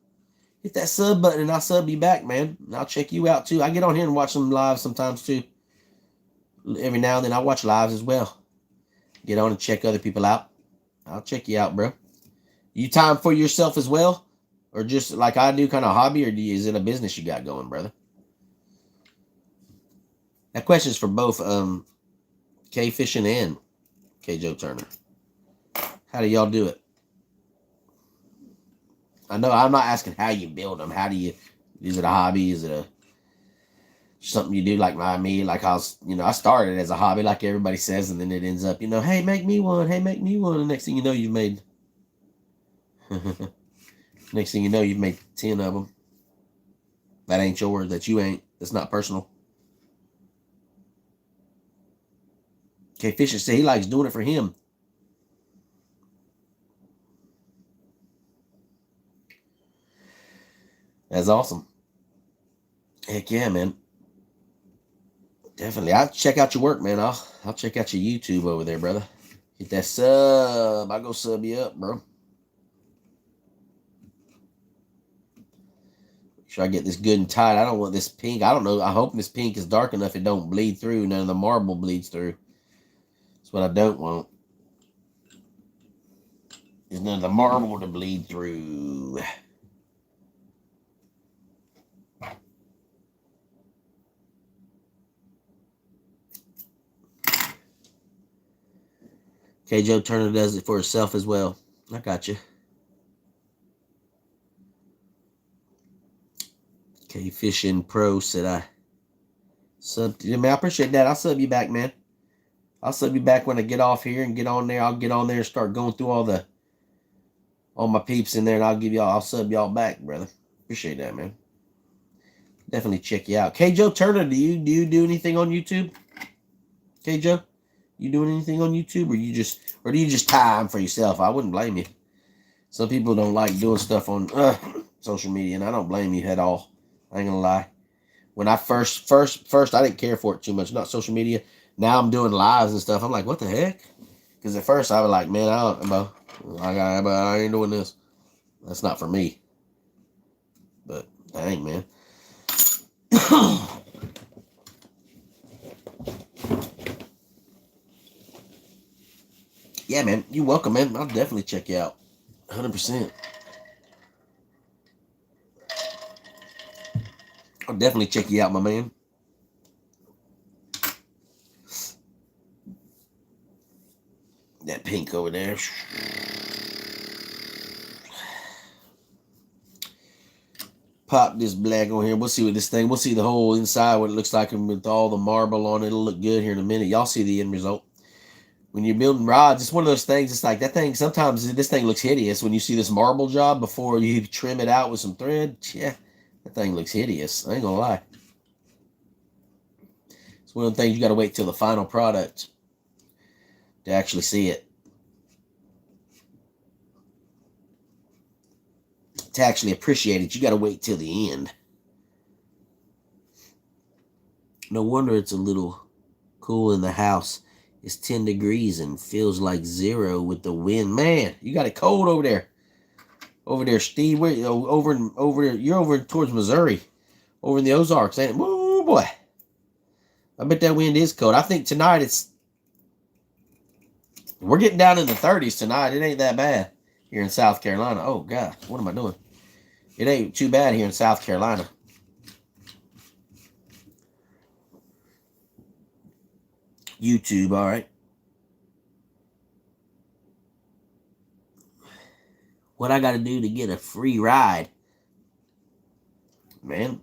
Hit that sub button and I'll sub you back, man. And I'll check you out too. I get on here and watch some live sometimes too. Every now and then I watch lives as well. Get on and check other people out. I'll check you out, bro. You time for yourself as well? Or just like I do, kind of hobby? Or is it a business you got going, brother? That question's for both K Fishing and K Joe Turner. How do y'all do it? I know I'm not asking how you build them. How do you? Is it a hobby? Is it something you do like me? Like I started as a hobby, like everybody says, and then it ends up, hey, make me one. Hey, make me one. And next thing you know, you've made. Next thing you know, you've made 10 of them. That ain't yours. That you ain't. That's not personal. K Fisher said he likes doing it for him. That's awesome. Heck yeah, man. Definitely. I'll check out your work, man. I'll check out your YouTube over there, brother. Hit that sub. I'll go sub you up, bro. Make sure I get this good and tight. I don't want this pink. I don't know. I hope this pink is dark enough it don't bleed through. None of the marble bleeds through. That's what I don't want. There's none of the marble to bleed through. K. Joe Turner does it for herself as well. I got you. K Fishing Pro said I subbed you. Man, I appreciate that. I'll sub you back, man. I'll sub you back when I get off here and get on there. I'll get on there and start going through all my peeps in there, and I'll sub y'all back, brother. Appreciate that, man. Definitely check you out. K. Joe Turner, do you do anything on YouTube? K. Joe? You doing anything on YouTube, or do you just time for yourself? I wouldn't blame you. Some people don't like doing stuff on social media, and I don't blame you at all. I ain't gonna lie. When I first, I didn't care for it too much. Not social media. Now I'm doing lives and stuff. I'm like, what the heck? Because at first I was like, man, I ain't doing this. That's not for me. But dang, man. Yeah, man. You're welcome, man. I'll definitely check you out. 100%. I'll definitely check you out, my man. That pink over there. pop this black on here. We'll see what this thing, we'll see the whole inside, what it looks like, and with all the marble on it. It'll look good here in a minute. Y'all see the end result. When you're building rods, it's one of those things, it's like that thing, sometimes this thing looks hideous when you see this marble job before you trim it out with some thread. Yeah, that thing looks hideous. I ain't gonna lie. It's one of the things you got to wait till the final product to actually see it. To actually appreciate it, you got to wait till the end. No wonder it's a little cool in the house. It's 10 degrees and feels like 0 with the wind. Man, you got it cold over there. Over there, Steve. Where, you're over towards Missouri. Over in the Ozarks, ain't it? Oh, boy. I bet that wind is cold. I think tonight we're getting down in the 30s tonight. It ain't that bad here in South Carolina. Oh, God. What am I doing? It ain't too bad here in South Carolina. YouTube, all right. What I got to do to get a free ride? Man,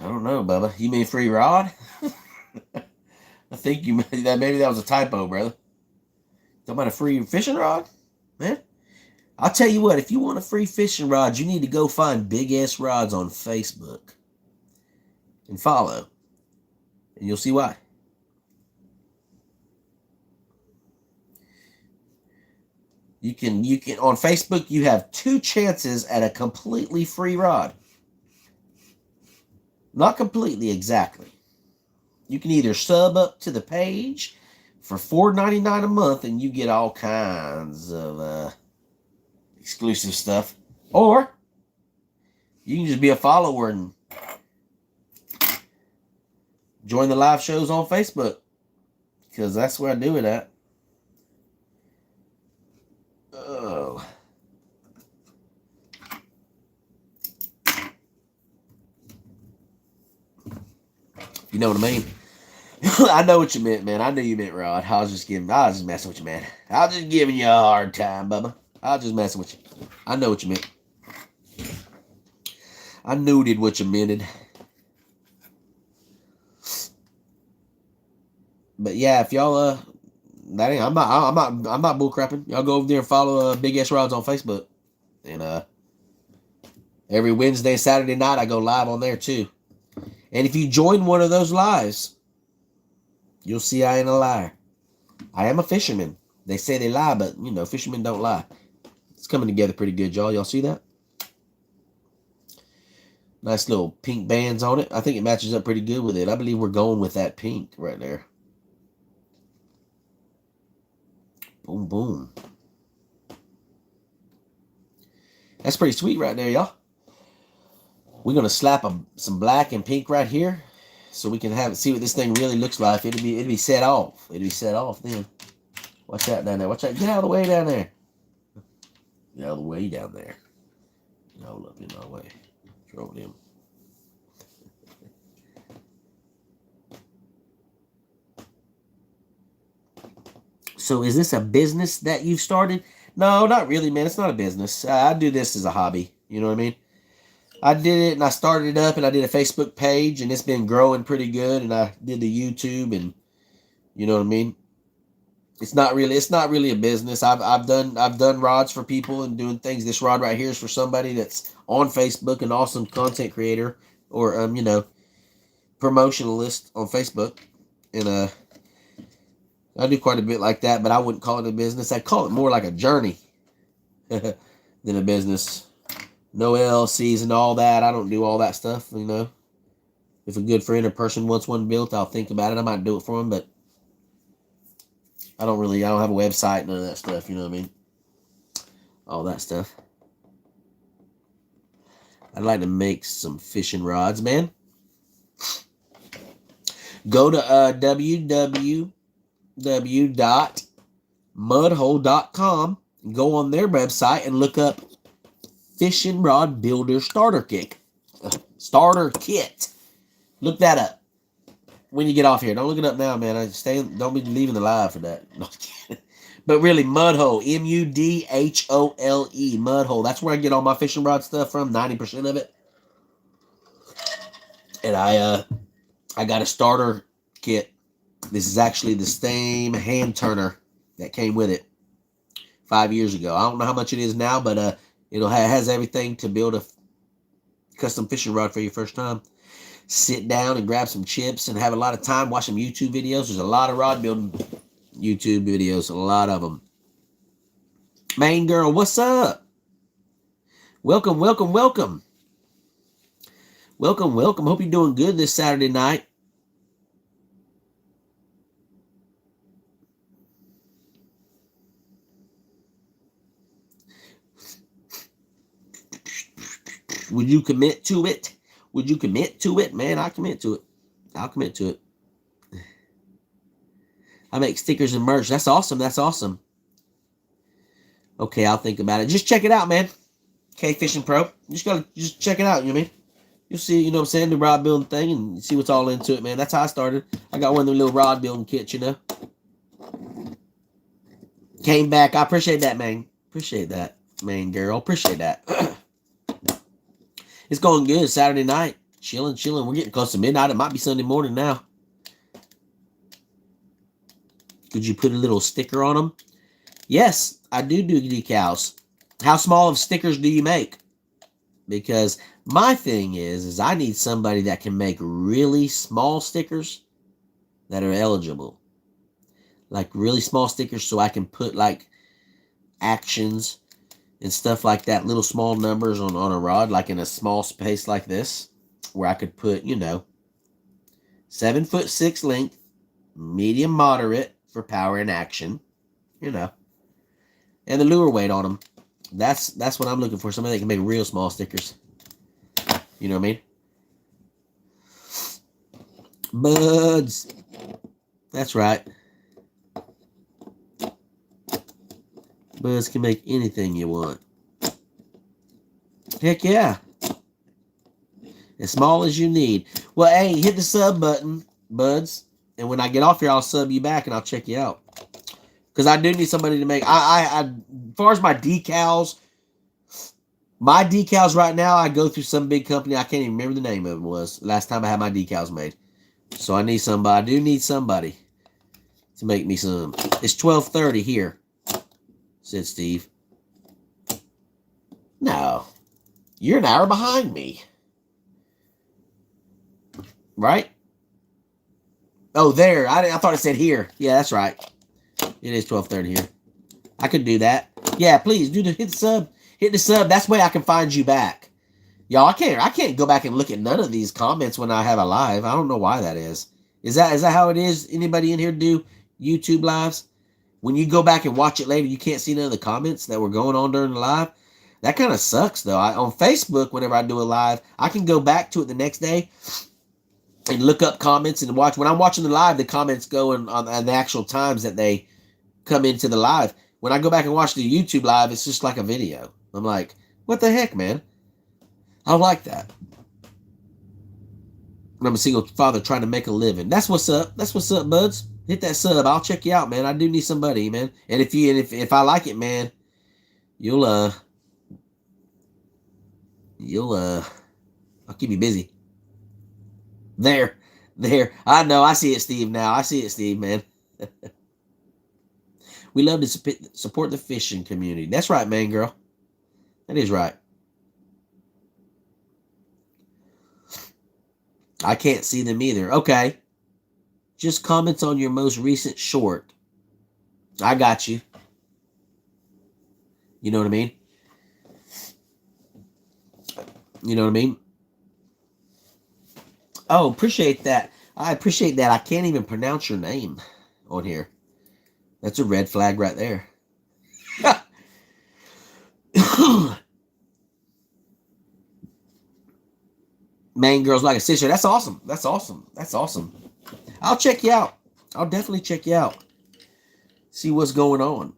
I don't know, Bubba. You mean free rod? I think maybe that was a typo, brother. Talking about a free fishing rod? Man, I'll tell you what. If you want a free fishing rod, you need to go find BigSrod's on Facebook and follow. And you'll see why. You can on Facebook, you have 2 chances at a completely free rod. Not completely, exactly. You can either sub up to the page for $4.99 a month and you get all kinds of exclusive stuff. Or you can just be a follower and join the live shows on Facebook, because that's where I do it at. Oh. You know what I mean? I know what you meant, man. I knew you meant Rod. I was just messing with you, man. I was just giving you a hard time, Bubba. I was just messing with you. I know what you meant. I knew what you meant. But yeah, if y'all I'm not bullcrapping. Y'all go over there and follow BigSrod's on Facebook. And every Wednesday and Saturday night I go live on there too. And if you join one of those lives, you'll see I ain't a liar. I am a fisherman. They say they lie, but you know, fishermen don't lie. It's coming together pretty good, y'all. Y'all see that? Nice little pink bands on it. I think it matches up pretty good with it. I believe we're going with that pink right there. Boom, boom. That's pretty sweet right there, y'all. We're going to slap some black and pink right here so we can see what this thing really looks like. It'll be set off. It'll be set off then. Watch that down there. Watch that. Get out of the way down there. Get out of the way down there. Hold up in my way. Throw them. So is this a business that you've started? No, not really, man. It's not a business. I do this as a hobby. You know what I mean? I did it and I started it up and I did a Facebook page and it's been growing pretty good, and I did the YouTube, and you know what I mean? It's not really a business. I've done rods for people and doing things. This rod right here is for somebody that's on Facebook, an awesome content creator, or you know, promotionalist on Facebook. And I do quite a bit like that, but I wouldn't call it a business. I'd call it more like a journey than a business. No LLCs and all that. I don't do all that stuff, you know. If a good friend or person wants one built, I'll think about it. I might do it for them, but I don't have a website, none of that stuff, you know what I mean? All that stuff. I'd like to make some fishing rods, man. Go to www.mudhole.com and go on their website and look up Fishing Rod Builder Starter Kit. Look that up when you get off here. Don't look it up now, man. Don't be leaving the live for that. But really, Mudhole, Mudhole, Mudhole. That's where I get all my fishing rod stuff from, 90% of it. And I got a starter kit. This is actually the same hand turner that came with it 5 years ago. I don't know how much it is now, but it has everything to build a custom fishing rod for your first time. Sit down and grab some chips and have a lot of time, watch some YouTube videos. There's a lot of rod building YouTube videos, a lot of them. Main girl, what's up? Welcome, welcome, welcome. Welcome, welcome. Hope you're doing good this Saturday night. Would you commit to it? Would you commit to it? Man, I commit to it. I'll commit to it. I make stickers and merch. That's awesome. That's awesome. Okay, I'll think about it. Just check it out, man. K Fishing Pro. Just check it out, you know what I mean? You'll see, you know what I'm saying, the rod building thing and see what's all into it, man. That's how I started. I got one of them little rod building kits, you know. Came back. I appreciate that, man. Appreciate that, main girl. Appreciate that. It's going good. Saturday night. Chilling. We're getting close to midnight. It might be Sunday morning now. Could you put a little sticker on them? Yes, I do decals. How small of stickers do you make? Because my thing is I need somebody that can make really small stickers that are eligible. Like really small stickers so I can put like actions and stuff like that, little small numbers on a rod, like in a small space like this, where I could put, 7'6" length, medium moderate for power and action, and the lure weight on them. That's what I'm looking for. Somebody that can make real small stickers. You know what I mean? Buds. That's right. Buds can make anything you want. Heck yeah. As small as you need. Well, hey, hit the sub button, buds. And when I get off here, I'll sub you back and I'll check you out. Because I do need somebody to make... as far as my decals right now, I go through some big company. I can't even remember the name of it was. Last time I had my decals made. So I need somebody. I do need somebody to make me some. It's 12:30 here, said Steve. No. You're an hour behind me. Right? Oh, there. I thought it said here. Yeah, that's right. It is 12:30 here. I could do that. Yeah, please hit the sub. Hit the sub. That's the way I can find you back. Y'all, I can't go back and look at none of these comments when I have a live. I don't know why that is. Is that how it is? Anybody in here do YouTube lives? When you go back and watch it later, you can't see none of the comments that were going on during the live. That kind of sucks, though. On Facebook, whenever I do a live, I can go back to it the next day and look up comments and watch. When I'm watching the live, the comments go on the actual times that they come into the live. When I go back and watch the YouTube live, it's just like a video. I'm like, what the heck, man? I don't like that. I'm a single father trying to make a living. That's what's up. That's what's up, buds. Hit that sub. I'll check you out, man. I do need somebody, man. And if I like it, man, I'll keep you busy. There. I know. I see it, Steve, now. I see it, Steve, man. We love to support the fishing community. That's right, man, girl. That is right. I can't see them either. Okay. Just comments on your most recent short. I got you. You know what I mean? You know what I mean? Oh, appreciate that. I appreciate that. I can't even pronounce your name on here. That's a red flag right there. Main girl's like a sister. That's awesome. That's awesome. That's awesome. I'll check you out. I'll definitely check you out. See what's going on.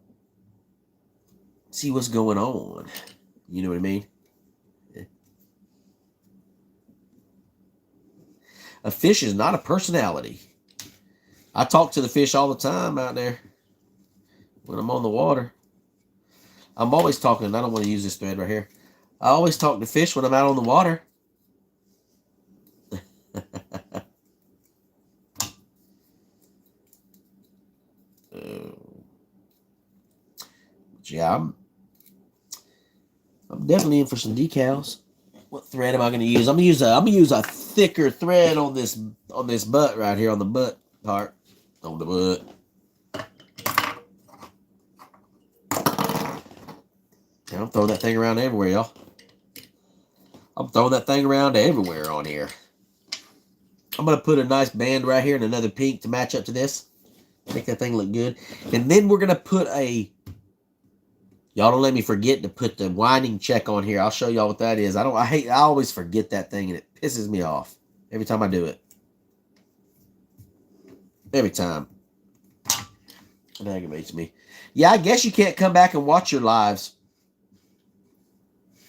See what's going on. You know what I mean? A fish is not a personality. I talk to the fish all the time out there. when I'm on the water. I'm always talking. I don't want to use this thread right here. I always talk to fish when I'm out on the water. Yeah, I'm definitely in for some decals. What thread am I going to use? I'm gonna use a thicker thread on this butt right here, on the butt part, on the butt. And I'm throwing that thing around everywhere, y'all. I'm throwing that thing around everywhere on here. I'm going to put a nice band right here and another pink to match up to this. Make that thing look good. And then we're going to put a... Y'all don't let me forget to put the winding check on here. I'll show y'all what that is. I always forget that thing, and it pisses me off every time I do it. Every time. It aggravates me. Yeah, I guess you can't come back and watch your lives.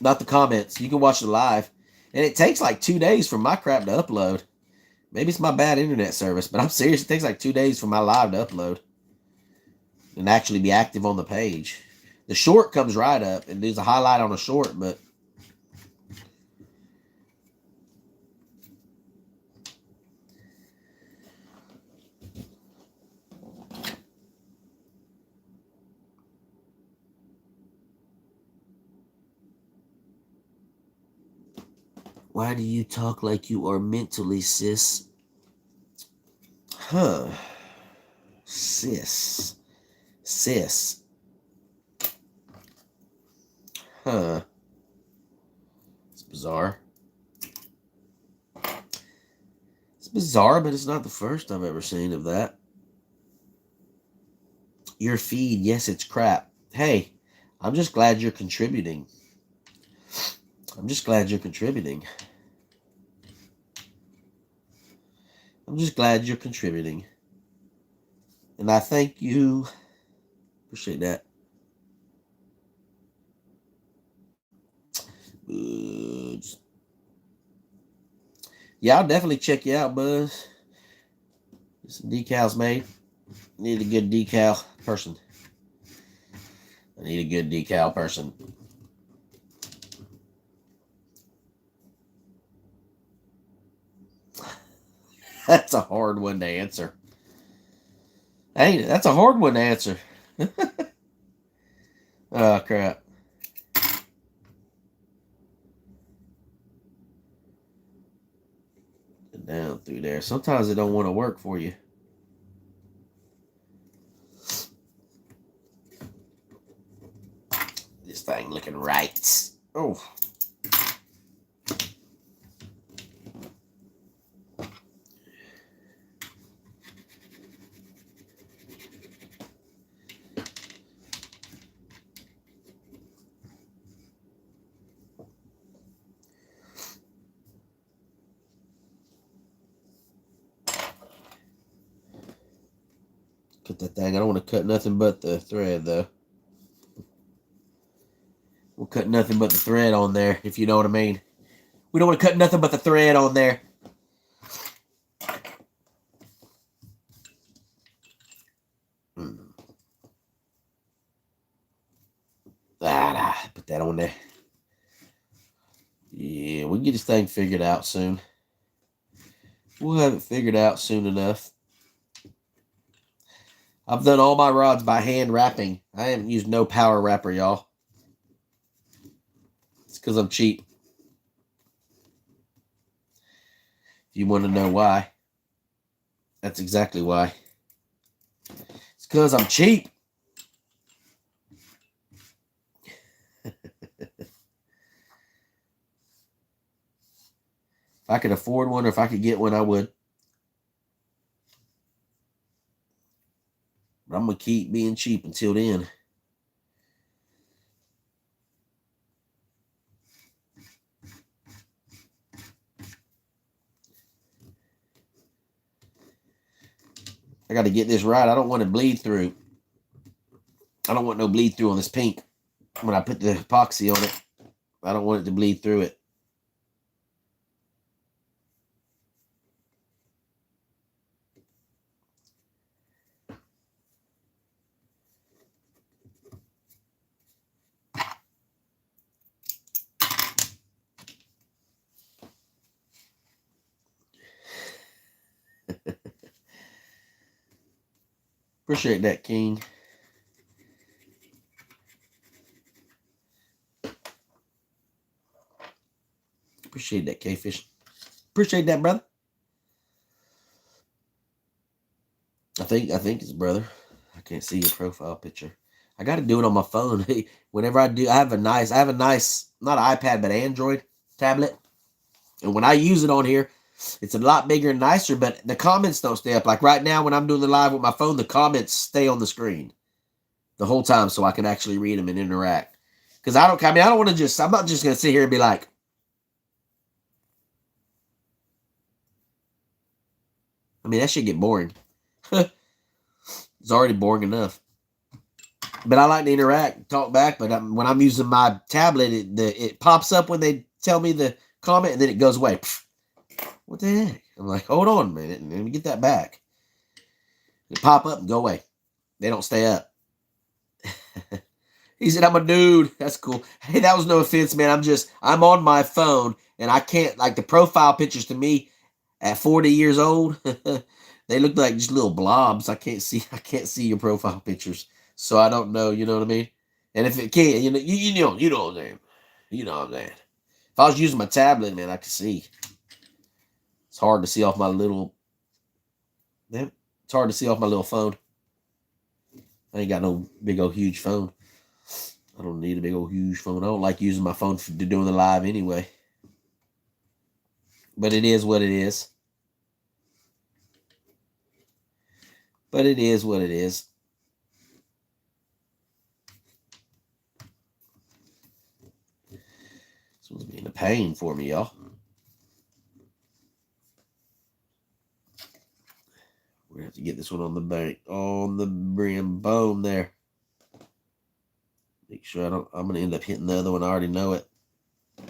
Not the comments. You can watch the live. And it takes like 2 days for my crap to upload. Maybe it's my bad internet service, but I'm serious. It takes like 2 days for my live to upload and actually be active on the page. The short comes right up, and there's a highlight on a short, but why do you talk like you are mentally, sis? Huh. Sis. Huh. It's bizarre. It's bizarre, but it's not the first I've ever seen of that. Your feed, yes, it's crap. Hey, I'm just glad you're contributing. I'm just glad you're contributing. I'm just glad you're contributing. And I thank you. Appreciate that. Yeah, I'll definitely check you out, Buzz. Get some decals made. Need a good decal person. I need a good decal person. That's a hard one to answer. Ain't it? That's a hard one to answer. Oh, crap. Down through there. Sometimes it don't want to work for you. This thing looking right. Oh. Cut that thing. I don't want to cut nothing but the thread, though. We'll cut nothing but the thread on there, if you know what I mean. We don't want to cut nothing but the thread on there. Put that on there. Yeah, we can get this thing figured out soon. We'll have it figured out soon enough. I've done all my rods by hand wrapping. I haven't used no power wrapper, y'all. It's because I'm cheap. If you want to know why, that's exactly why. It's because I'm cheap. If I could afford one or if I could get one, I would. But I'm going to keep being cheap until then. I got to get this right. I don't want to bleed through. I don't want no bleed through on this pink. When I put the epoxy on it, I don't want it to bleed through it. Appreciate that, King. Appreciate that, K-Fish. Appreciate that, brother. I think it's brother. I can't see your profile picture. I got to do it on my phone. Hey, whenever I do, I have a nice, not an iPad, but Android tablet. And when I use it on here, it's a lot bigger and nicer, but the comments don't stay up. Like right now, when I'm doing the live with my phone, the comments stay on the screen the whole time so I can actually read them and interact. Because I don't want to I'm not just going to sit here and be like, that should get boring. It's already boring enough. But I like to interact, talk back. But when I'm using my tablet, it pops up when they tell me the comment, and then it goes away. What the heck? I'm like, hold on a minute, let me get that back. They pop up and go away. They don't stay up. He said, I'm a dude. That's cool. Hey, that was no offense, man. I'm on my phone, and I can't, like, the profile pictures to me at 40 years old, they look like just little blobs. I can't see your profile pictures. So I don't know, you know what I mean? And if it can't, you know what I'm saying. You know what I'm saying. If I was using my tablet, man, I could see. It's hard to see off my little phone. I ain't got no big old huge phone. I don't need a big old huge phone. I don't like using my phone to doing the live anyway. But it is what it is. But it is what it is. This one's being a pain for me, y'all. We're going to have to get this one on the bank. On the brim. Boom, there. Make sure I'm going to end up hitting the other one. I already know it. Got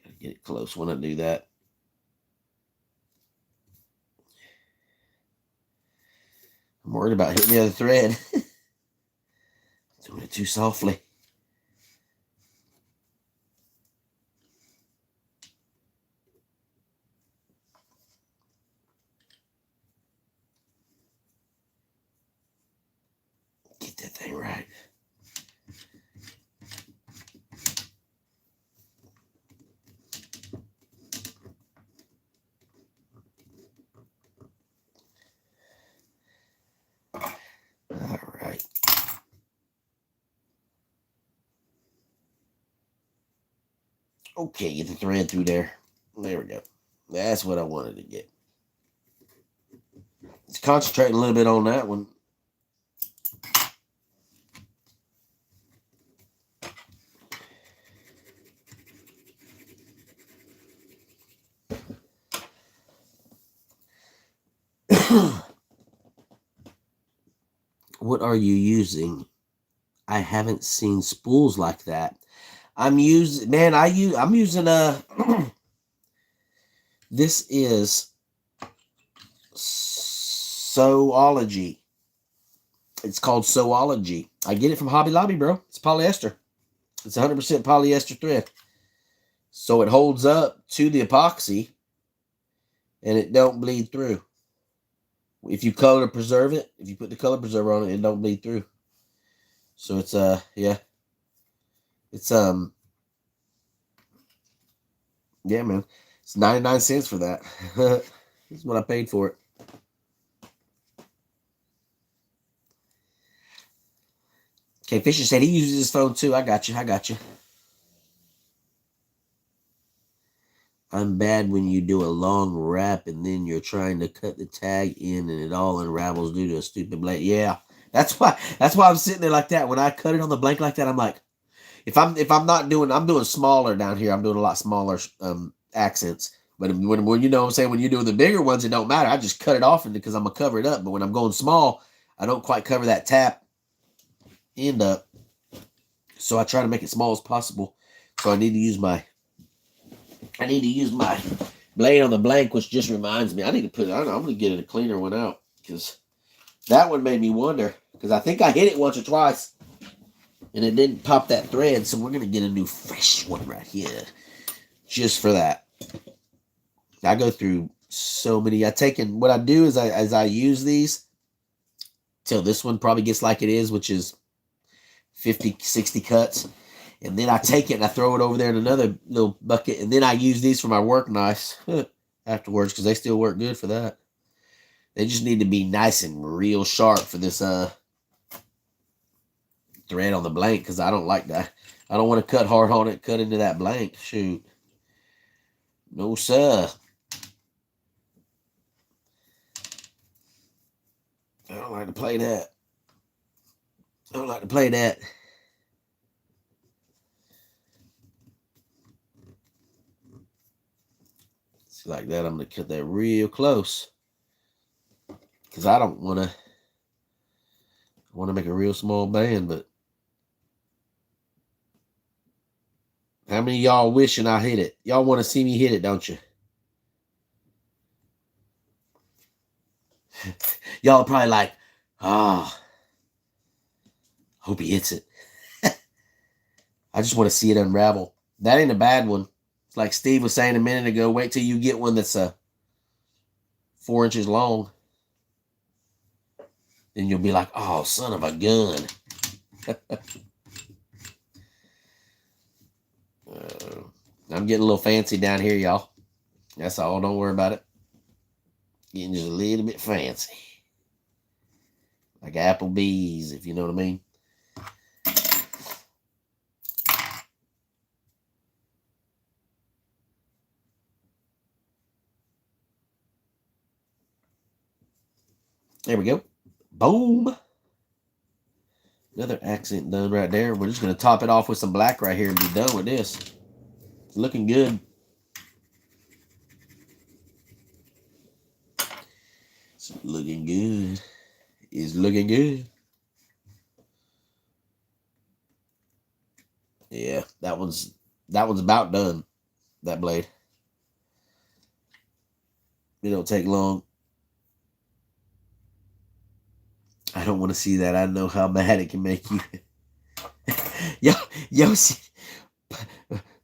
to get it close when I do that. I'm worried about hitting the other thread. Doing it too softly. Get that thing right. All right. Okay, get the thread through there. There we go. That's what I wanted to get. Let's concentrate a little bit on that one. What are you using? I haven't seen spools like that. I'm using this is Sewology. It's called Sewology. I get it from Hobby Lobby, bro. It's polyester. It's 100% polyester thread. So it holds up to the epoxy and it don't bleed through. If you color preserve it, if you put the color preserver on it, it don't bleed through. So it's yeah. It's yeah, man. It's 99 cents for that. This is what I paid for it. Okay, Fisher said he uses his phone too. I got you. I'm bad when you do a long wrap and then you're trying to cut the tag in and it all unravels due to a stupid blade. Yeah, that's why I'm sitting there like that. When I cut it on the blank like that, I'm like, if I'm doing smaller down here. I'm doing a lot smaller accents. But when you know what I'm saying, when you're doing the bigger ones, it don't matter. I just cut it off because I'm gonna cover it up. But when I'm going small, I don't quite cover that tap end up. So I try to make it small as possible. So I need to use my blade on the blank, which just reminds me, I need to put it on. I'm going to get a cleaner one out because that one made me wonder because I think I hit it once or twice and it didn't pop that thread. So we're going to get a new fresh one right here just for that. I go through So many. What I do is I use these till this one probably gets like it is, which is 50, 60 cuts. And then I take it and I throw it over there in another little bucket. And then I use these for my work knives afterwards because they still work good for that. They just need to be nice and real sharp for this thread on the blank because I don't like that. I don't want to cut hard on it, cut into that blank. Shoot. No, sir. I don't like to play that. I don't like to play that. See, like that, I'm going to cut that real close. Because I don't want to. I want to make a real small band, but how many of y'all wishing I hit it? Y'all want to see me hit it, don't you? Y'all probably like, hope he hits it. I just want to see it unravel. That ain't a bad one. It's like Steve was saying a minute ago, wait till you get one that's 4 inches long. Then you'll be like, oh, son of a gun. I'm getting a little fancy down here, y'all. That's all. Don't worry about it. Getting just a little bit fancy. Like Applebee's, if you know what I mean. There we go. Boom. Another accent done right there. We're just going to top it off with some black right here and be done with this. It's looking good. It's looking good. It's looking good. Yeah, that one's about done. That blade. It don't take long. I don't want to see that. I know how mad it can make you. yo,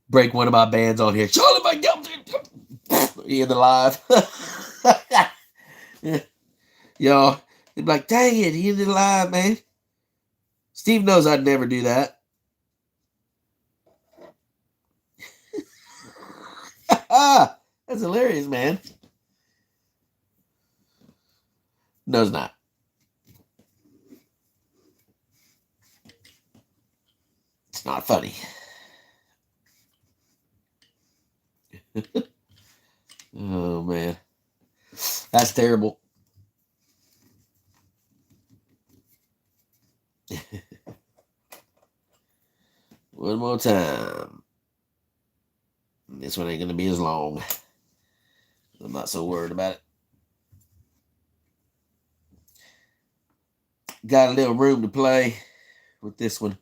break one of my bands on here. Charlie, my in the live. Y'all, they're like, dang it, he ended the live, man. Steve knows I'd never do that. That's hilarious, man. No, it's not. It's not funny. Oh, man. That's terrible. One more time. This one ain't going to be as long. I'm not so worried about it. Got a little room to play with this one.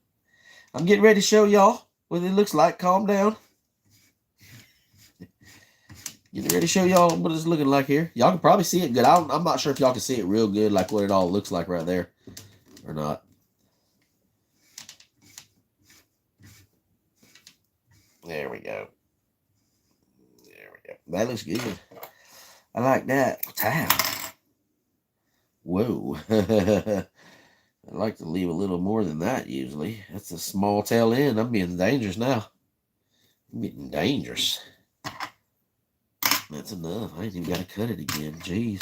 I'm getting ready to show y'all what it looks like. Calm down. Getting ready to show y'all what it's looking like here. Y'all can probably see it good. I'm not sure if y'all can see it real good, like what it all looks like right there or not. There we go. There we go. That looks good. I like that. Wow. Whoa. I like to leave a little more than that usually. That's a small tail end. I'm being dangerous now. I'm getting dangerous. That's enough. I ain't even got to cut it again. Jeez.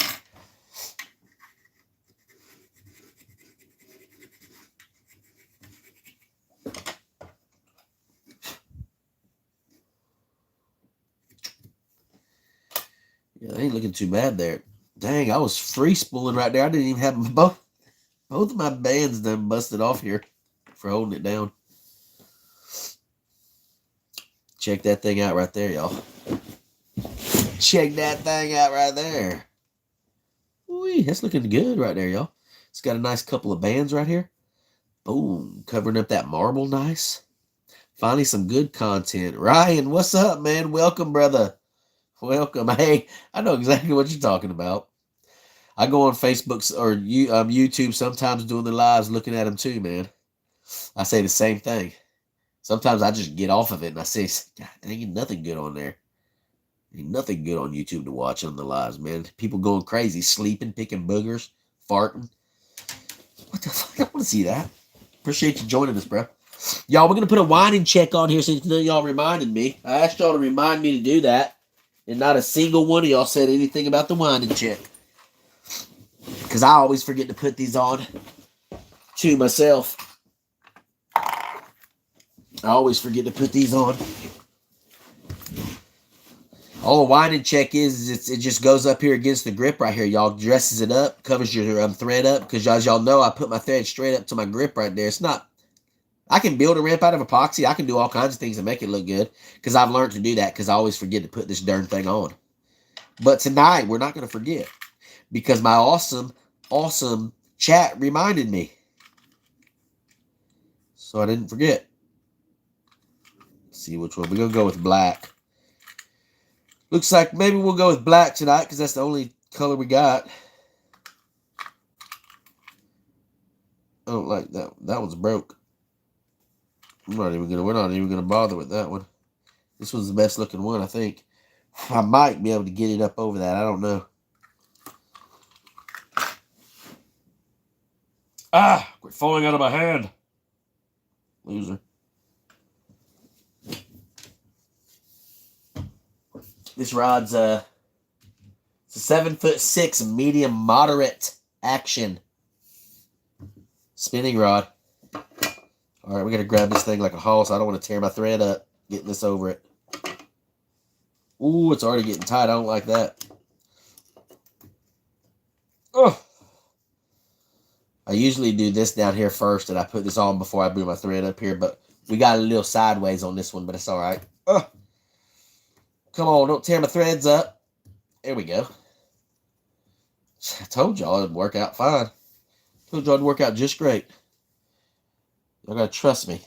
Yeah, they ain't looking too bad there. Dang, I was free spooling right there. I didn't even have both of my bands done busted off here for holding it down. Check that thing out right there, y'all. Check that thing out right there. Whee, that's looking good right there, y'all. It's got a nice couple of bands right here. Boom, covering up that marble nice. Finally, some good content. Ryan, what's up, man? Welcome, brother. Welcome. Hey, I know exactly what you're talking about. I go on Facebook or YouTube sometimes doing the lives looking at them too, man. I say the same thing. Sometimes I just get off of it and I say, God, there ain't nothing good on there. Ain't nothing good on YouTube to watch on the lives, man. People going crazy, sleeping, picking boogers, farting. What the fuck? I don't want to see that. Appreciate you joining us, bro. Y'all, we're going to put a winding check on here since none of y'all reminded me. I asked y'all to remind me to do that, and not a single one of y'all said anything about the winding check. Because I always forget to put these on to myself. I always forget to put these on. All a winding check is it just goes up here against the grip right here. Y'all dresses it up, covers your thread up. Because as y'all know, I put my thread straight up to my grip right there. It's not... I can build a ramp out of epoxy. I can do all kinds of things to make it look good. Because I've learned to do that. Because I always forget to put this darn thing on. But tonight, we're not going to forget. Because my awesome chat reminded me. So I didn't forget. Let's see which one. We're going to go with black. Looks like maybe we'll go with black tonight because that's the only color we got. I don't like that. That one's broke. We're not even gonna bother with that one. This one's the best looking one, I think. I might be able to get it up over that. I don't know. Ah, quit falling out of my hand. Loser. This rod's it's a 7'6" medium moderate action spinning rod. All right, we gotta grab this thing like a hoss. I don't want to tear my thread up getting this over it. Ooh, it's already getting tight. I don't like that. Oh. I usually do this down here first, and I put this on before I bring my thread up here, but we got a little sideways on this one, but it's all right. Oh. Come on, don't tear my threads up. There we go. I told y'all it'd work out fine. Told y'all it'd work out just great. Y'all gotta trust me.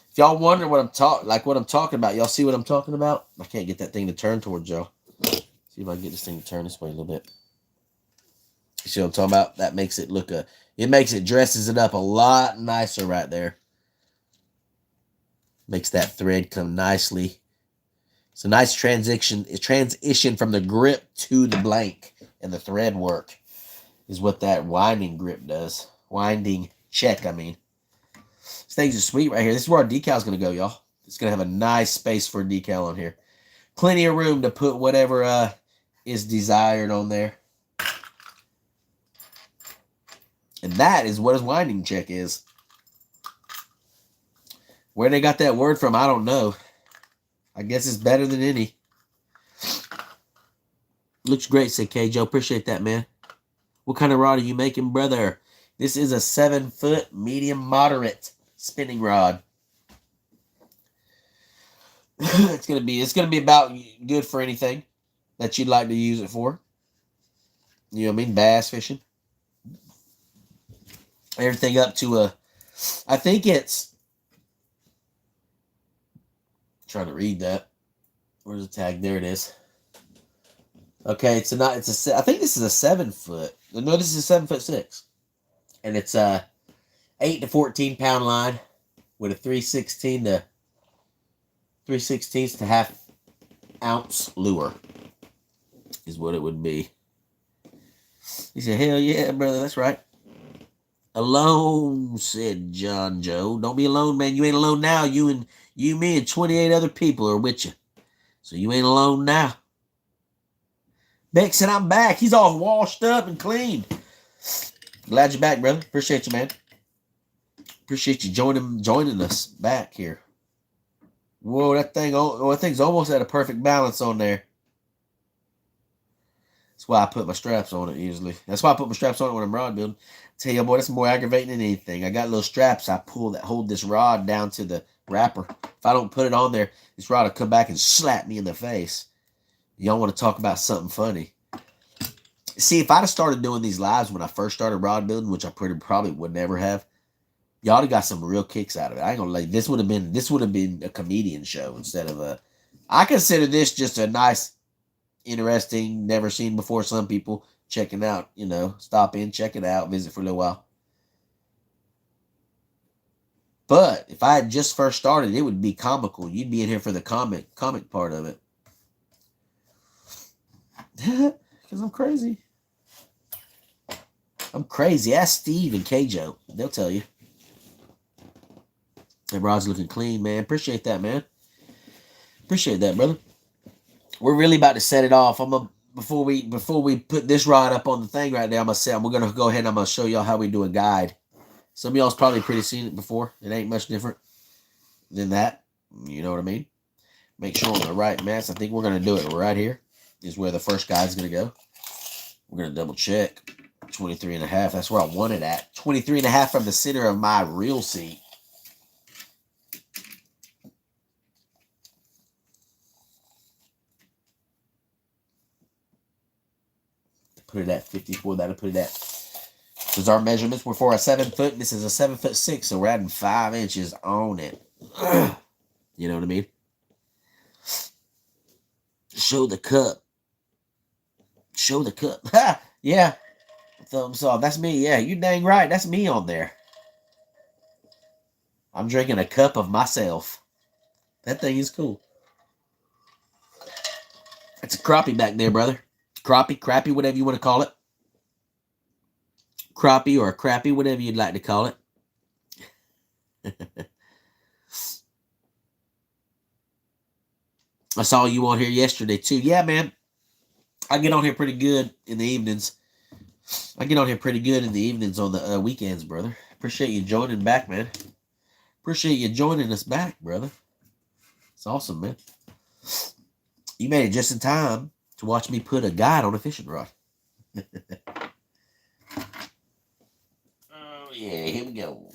If y'all wonder what I'm talking about, y'all see what I'm talking about? I can't get that thing to turn towards y'all. See if I can get this thing to turn this way a little bit. You see what I'm talking about? That makes it look dresses it up a lot nicer right there. Makes that thread come nicely. It's a nice transition from the grip to the blank, and the thread work is what that winding grip does. Winding check, I mean. This thing's just sweet right here. This is where our decal's going to go, y'all. It's going to have a nice space for a decal on here. Plenty of room to put whatever is desired on there. And that is what his winding check is. Where they got that word from, I don't know. I guess it's better than any. Looks great, said K-Joe. Appreciate that, man. What kind of rod are you making, brother? This is a 7-foot medium moderate spinning rod. It's gonna be about good for anything that you'd like to use it for. You know what I mean? Bass fishing. Everything up to I think it's... Trying to read that. Where's the tag? There it is. Okay, I think this is a 7-foot. No, this is a 7'6", and it's 8 to 14 pound line with a 3/16 to half ounce lure is what it would be. He said, "Hell yeah, brother, that's right." Alone, said John Joe. Don't be alone, man. You ain't alone now. You, me, and 28 other people are with you. So you ain't alone now. Beck said, I'm back. He's all washed up and clean. Glad you're back, brother. Appreciate you, man. Appreciate you joining us back here. Whoa, that thing's almost at a perfect balance on there. That's why I put my straps on it usually. That's why I put my straps on it when I'm rod building. Tell you, boy, that's more aggravating than anything. I got little straps I pull that hold this rod down to the wrapper. If I don't put it on there, this rod will come back and slap me in the face. Y'all want to talk about something funny? See, if I'd have started doing these lives when I first started rod building, which I probably would never have, y'all would have got some real kicks out of it. I ain't gonna lie. This would have been a comedian show instead of a... I consider this just a nice, interesting, never seen before. Some people checking out, stop in, check it out, visit for a little while. But if I had just first started, it would be comical. You'd be in here for the comic part of it. Because I'm crazy. I'm crazy. Ask Steve and Kjo. They'll tell you. Hey, rod's looking clean, man. Appreciate that, man. Appreciate that, brother. We're really about to set it off. Before we put this rod up on the thing right there, we're gonna go ahead and I'm gonna show y'all how we do a guide. Some of y'all's probably pretty seen it before. It ain't much different than that. You know what I mean? Make sure on the right mats. I think we're gonna do it right here. Is where the first guide's gonna go. We're gonna double check. 23.5. That's where I want it at. 23.5 from the center of my reel seat. Put it at 54. That'll put it at. Because our measurements were for a 7 foot. And this is a 7'6", so we're adding 5 inches on it. You know what I mean? Show the cup. Show the cup. Ha! Yeah. Thumbs up. That's me. Yeah, you dang right. That's me on there. I'm drinking a cup of myself. That thing is cool. It's a crappie back there, brother. Crappie, crappie, whatever you want to call it. Crappie or a crappie, whatever you'd like to call it. I saw you on here yesterday, too. Yeah, man. I get on here pretty good in the evenings. On the weekends, brother. Appreciate you joining back, man. Appreciate you joining us back, brother. It's awesome, man. You made it just in time to watch me put a guide on a fishing rod. Oh, yeah. Here we go.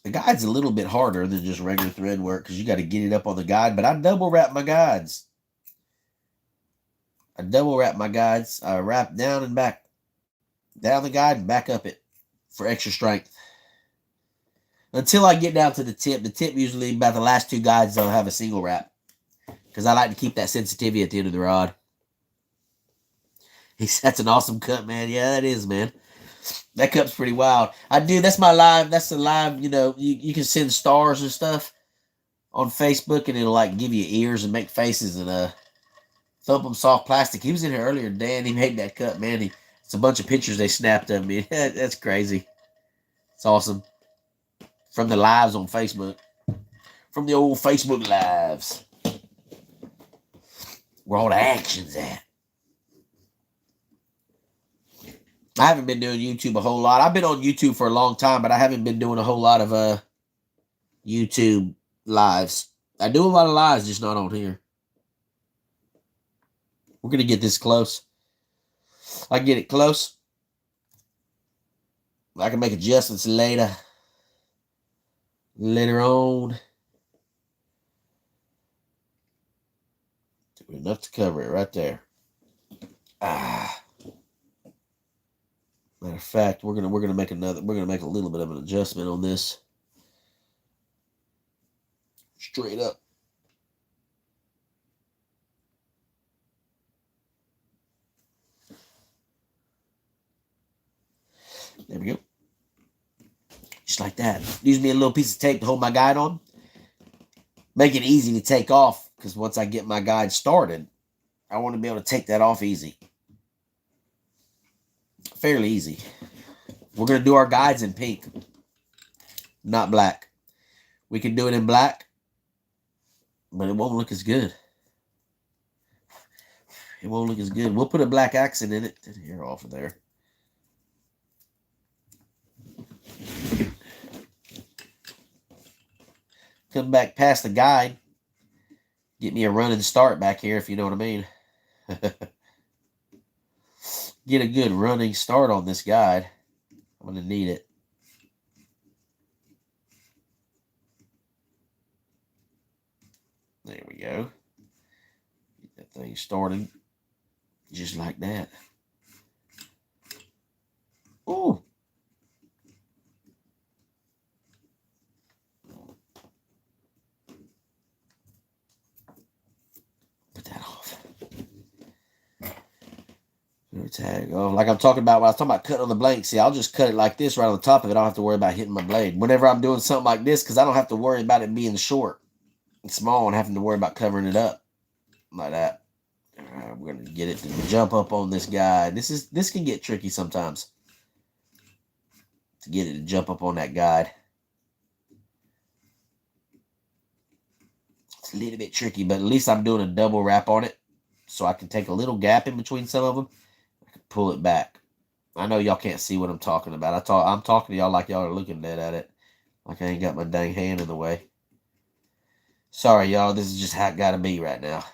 The guide's a little bit harder than just regular thread work because you got to get it up on the guide. But I double wrap my guides. I wrap down and back. Down the guide and back up it for extra strength. Until I get down to the tip. The tip usually about the last 2 guides I'll have a single wrap. Because I like to keep that sensitivity at the end of the rod. That's an awesome cut, man. Yeah, that is, man. That cup's pretty wild. That's my live. That's the live, you can send stars and stuff on Facebook and it'll like give you ears and make faces and thump them soft plastic. He was in here earlier, Dan. He made that cut, man. It's a bunch of pictures they snapped of me. That's crazy. It's awesome. From the lives on Facebook. From the old Facebook lives. Where all the action's at. I haven't been doing YouTube a whole lot. I've been on YouTube for a long time, but I haven't been doing a whole lot of YouTube lives. I do a lot of lives, just not on here. We're going to get this close. I get it close. I can make adjustments later. Later on. Enough to cover it right there. Matter of fact, we're gonna make a little bit of an adjustment on this. Straight up. There we go. Just like that. Use me a little piece of tape to hold my guide on. Make it easy to take off, because once I get my guide started, I want to be able to take that off easy. Fairly easy. We're going to do our guides in pink, not black. We can do it in black, but it won't look as good. It won't look as good. We'll put a black accent in it. Here, off of there. Come back past the guide. Get me a running start back here, if you know what I mean. Get a good running start on this guide. I'm going to need it. There we go. Get that thing started. Just like that. Ooh. Put that off. Tag. Oh, like I'm talking about when I was talking about cutting on the blank. See, I'll just cut it like this right on the top of it. I don't have to worry about hitting my blade. Whenever I'm doing something like this, because I don't have to worry about it being short and small and having to worry about covering it up like that. We're gonna get it to jump up on this guy. This can get tricky sometimes. To get it to jump up on that guide. It's a little bit tricky, but at least I'm doing a double wrap on it. So I can take a little gap in between some of them. I can pull it back. I know y'all can't see what I'm talking about. I'm talking to y'all like y'all are looking dead at it. Like I ain't got my dang hand in the way. Sorry, y'all. This is just how it gotta be right now.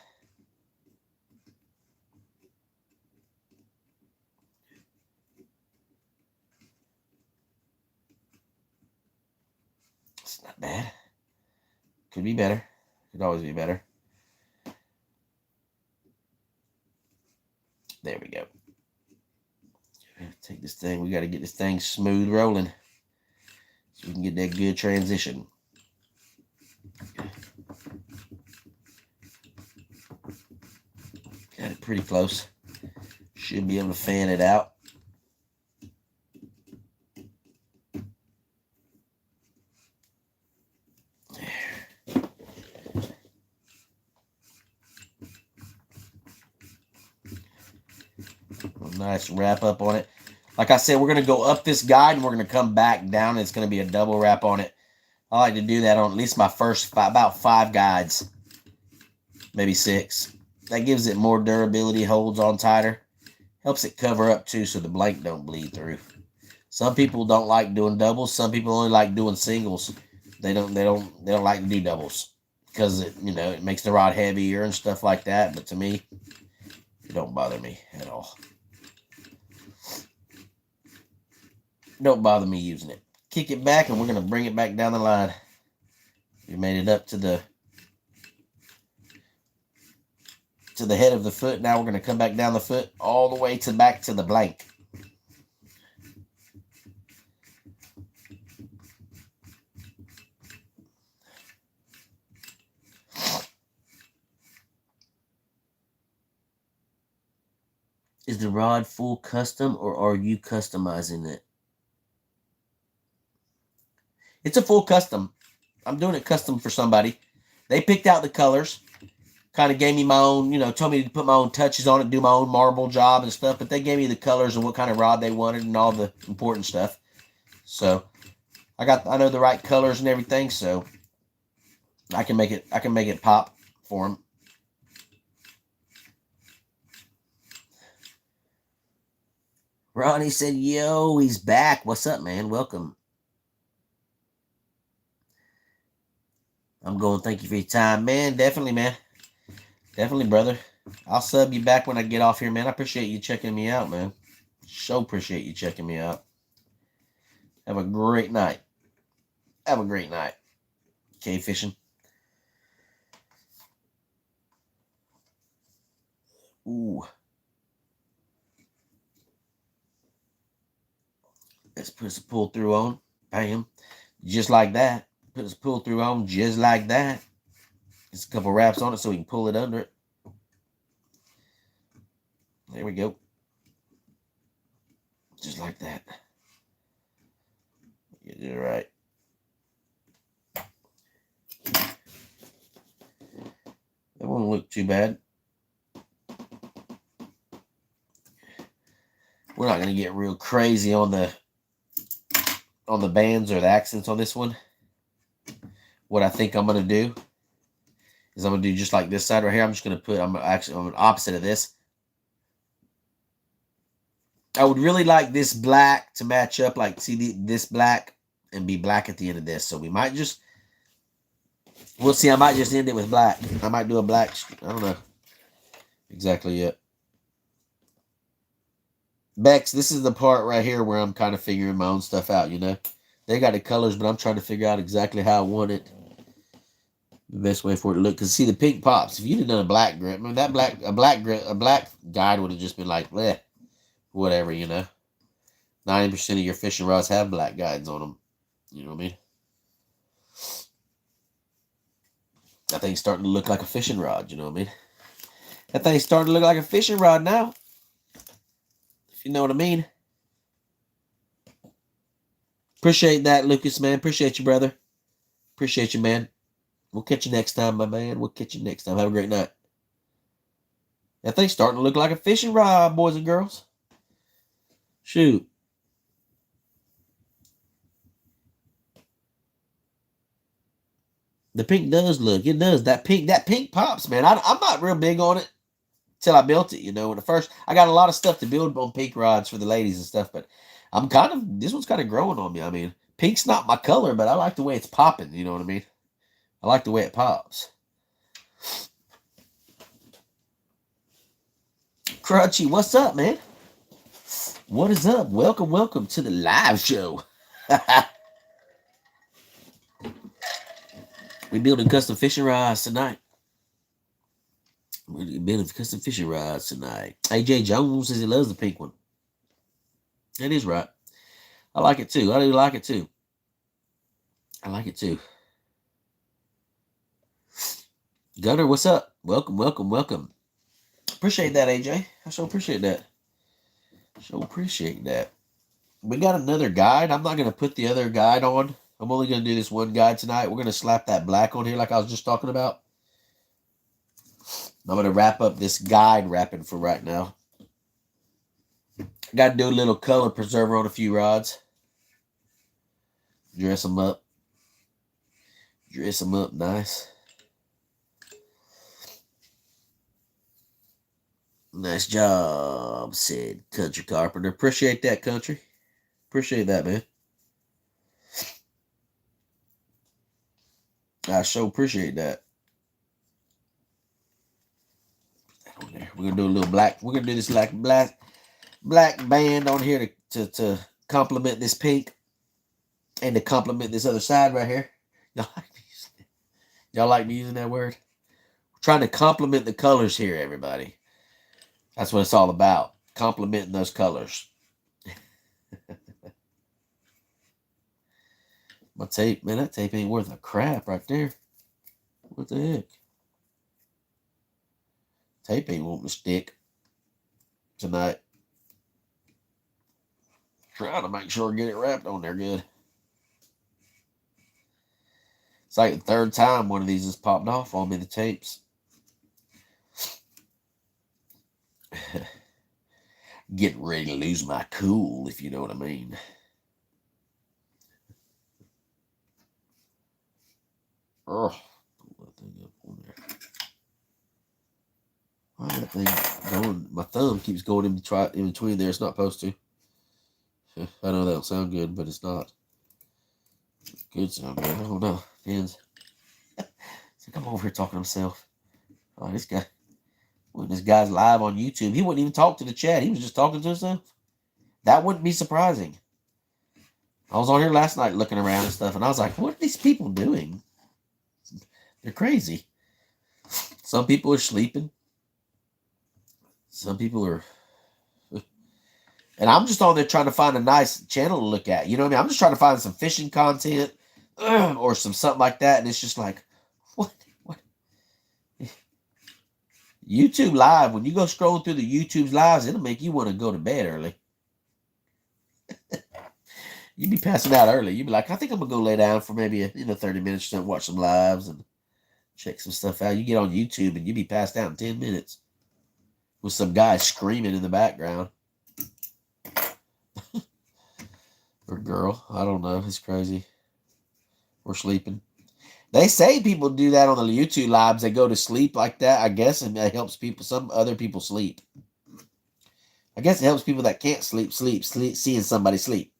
It's not bad. Could be better. Could always be better. There we go. Take this thing. We got to get this thing smooth rolling so we can get that good transition. Got it pretty close. Should be able to fan it out. Nice wrap up on it. Like I said, we're going to go up this guide and we're going to come back down. And it's going to be a double wrap on it. I like to do that on at least my first about 5 guides. Maybe 6. That gives it more durability, holds on tighter. Helps it cover up too so the blank don't bleed through. Some people don't like doing doubles. Some people only like doing singles. They don't like to do doubles because it makes the rod heavier and stuff like that. But to me, it don't bother me at all. Don't bother me using it. Kick it back and we're going to bring it back down the line. We made it up to the head of the foot. Now we're going to come back down the foot all the way back to the blank. Is the rod full custom or are you customizing it? It's a full custom. I'm doing it custom for somebody. They picked out the colors. Kind of gave me my own, told me to put my own touches on it, do my own marble job and stuff. But they gave me the colors and what kind of rod they wanted and all the important stuff. So I know the right colors and everything. So I can make it pop for them. Ronnie said, yo, he's back. What's up, man? Welcome. I'm going, thank you for your time, man. Definitely, man. Definitely, brother. I'll sub you back when I get off here, man. I appreciate you checking me out, man. So appreciate you checking me out. Have a great night. Have a great night. Cave fishing. Ooh. Let's put some pull through on. Bam. Just like that. Put this pull through on just like that. Just a couple wraps on it so we can pull it under it. There we go. Just like that. You did it right. That won't look too bad. We're not going to get real crazy on the bands or the accents on this one. What I think I'm going to do is I'm going to do just like this side right here. I'm just going to put, I'm opposite of this. I would really like this black to match up, like see this black and be black at the end of this. So we might just, we'll see. I might just end it with black. I might do a black, I don't know exactly yet. Bex, this is the part right here where I'm kind of figuring my own stuff out, They got the colors, but I'm trying to figure out exactly how I want it. The best way for it to look. Because see, the pink pops. If you'd have done a black grip, I mean, a black guide would have just been like, bleh, whatever, 90% of your fishing rods have black guides on them. You know what I mean? That thing's starting to look like a fishing rod, you know what I mean? That thing's starting to look like a fishing rod now. If you know what I mean. Appreciate that, Lucas, man. Appreciate you, brother. Appreciate you, man. We'll catch you next time, my man. We'll catch you next time. Have a great night. That thing's starting to look like a fishing rod, boys and girls. Shoot. The pink does look. It does. That pink pops, man. I'm not real big on it till I built it, you know. When the first, I got a lot of stuff to build on pink rods for the ladies and stuff, but this one's kind of growing on me. I mean, pink's not my color, but I like the way it's popping, you know what I mean? I like the way it pops. Crunchy, what's up, man? What is up? Welcome to the live show. We building custom fishing rods tonight. We're building custom fishing rods tonight. AJ Jones says he loves the pink one. That is right. I like it too. I do like it too. I like it too. Gunner, what's up? Welcome. Appreciate that, AJ. I so appreciate that. We got another guide. I'm not going to put the other guide on. I'm only going to do this one guide tonight. We're going to slap that black on here like I was just talking about. I'm going to wrap up this guide wrapping for right now. Got to do a little color preserver on a few rods. Dress them up. Nice. Nice job, said Country Carpenter. Appreciate that, Country. Appreciate that, man. I sure appreciate that. We're gonna do a little black. We're gonna do this like black band on here to complement this pink and to complement this other side right here. Y'all like me using that word? We're trying to complement the colors here, everybody. That's what it's all about. Complementing those colors. My tape, man, that tape ain't worth a crap right there. What the heck? Tape ain't wanting to stick tonight. Trying to make sure I get it wrapped on there good. It's like the third time one of these has popped off on me, the tapes. Getting ready to lose my cool, if you know what I mean. Oh, pull that thing up on there. Why is that thing going? My thumb keeps going in between there. It's not supposed to. I know that don't sound good, but it's not. Good sound good. I don't know. Depends. It's like I'm over here talking to myself. Oh, this guy. When this guy's live on YouTube, he wouldn't even talk to the chat. He was just talking to himself. That wouldn't be surprising. I was on here last night looking around and stuff, and I was like, what are these people doing? They're crazy. Some people are sleeping. Some people are... And I'm just on there trying to find a nice channel to look at. You know what I mean? I'm just trying to find some fishing content or something like that, and it's just like, what? YouTube Live, when you go scrolling through the YouTube's lives, it'll make you want to go to bed early. You'd be passing out early. You'd be like, I think I'm going to go lay down for maybe 30 minutes to watch some lives and check some stuff out. You get on YouTube and you'd be passed out in 10 minutes with some guy screaming in the background. Or girl. I don't know. It's crazy. We're sleeping. They say people do that on the YouTube lives. They go to sleep like that, I guess, and it helps people. Some other people sleep. I guess it helps people that can't sleep, seeing somebody sleep.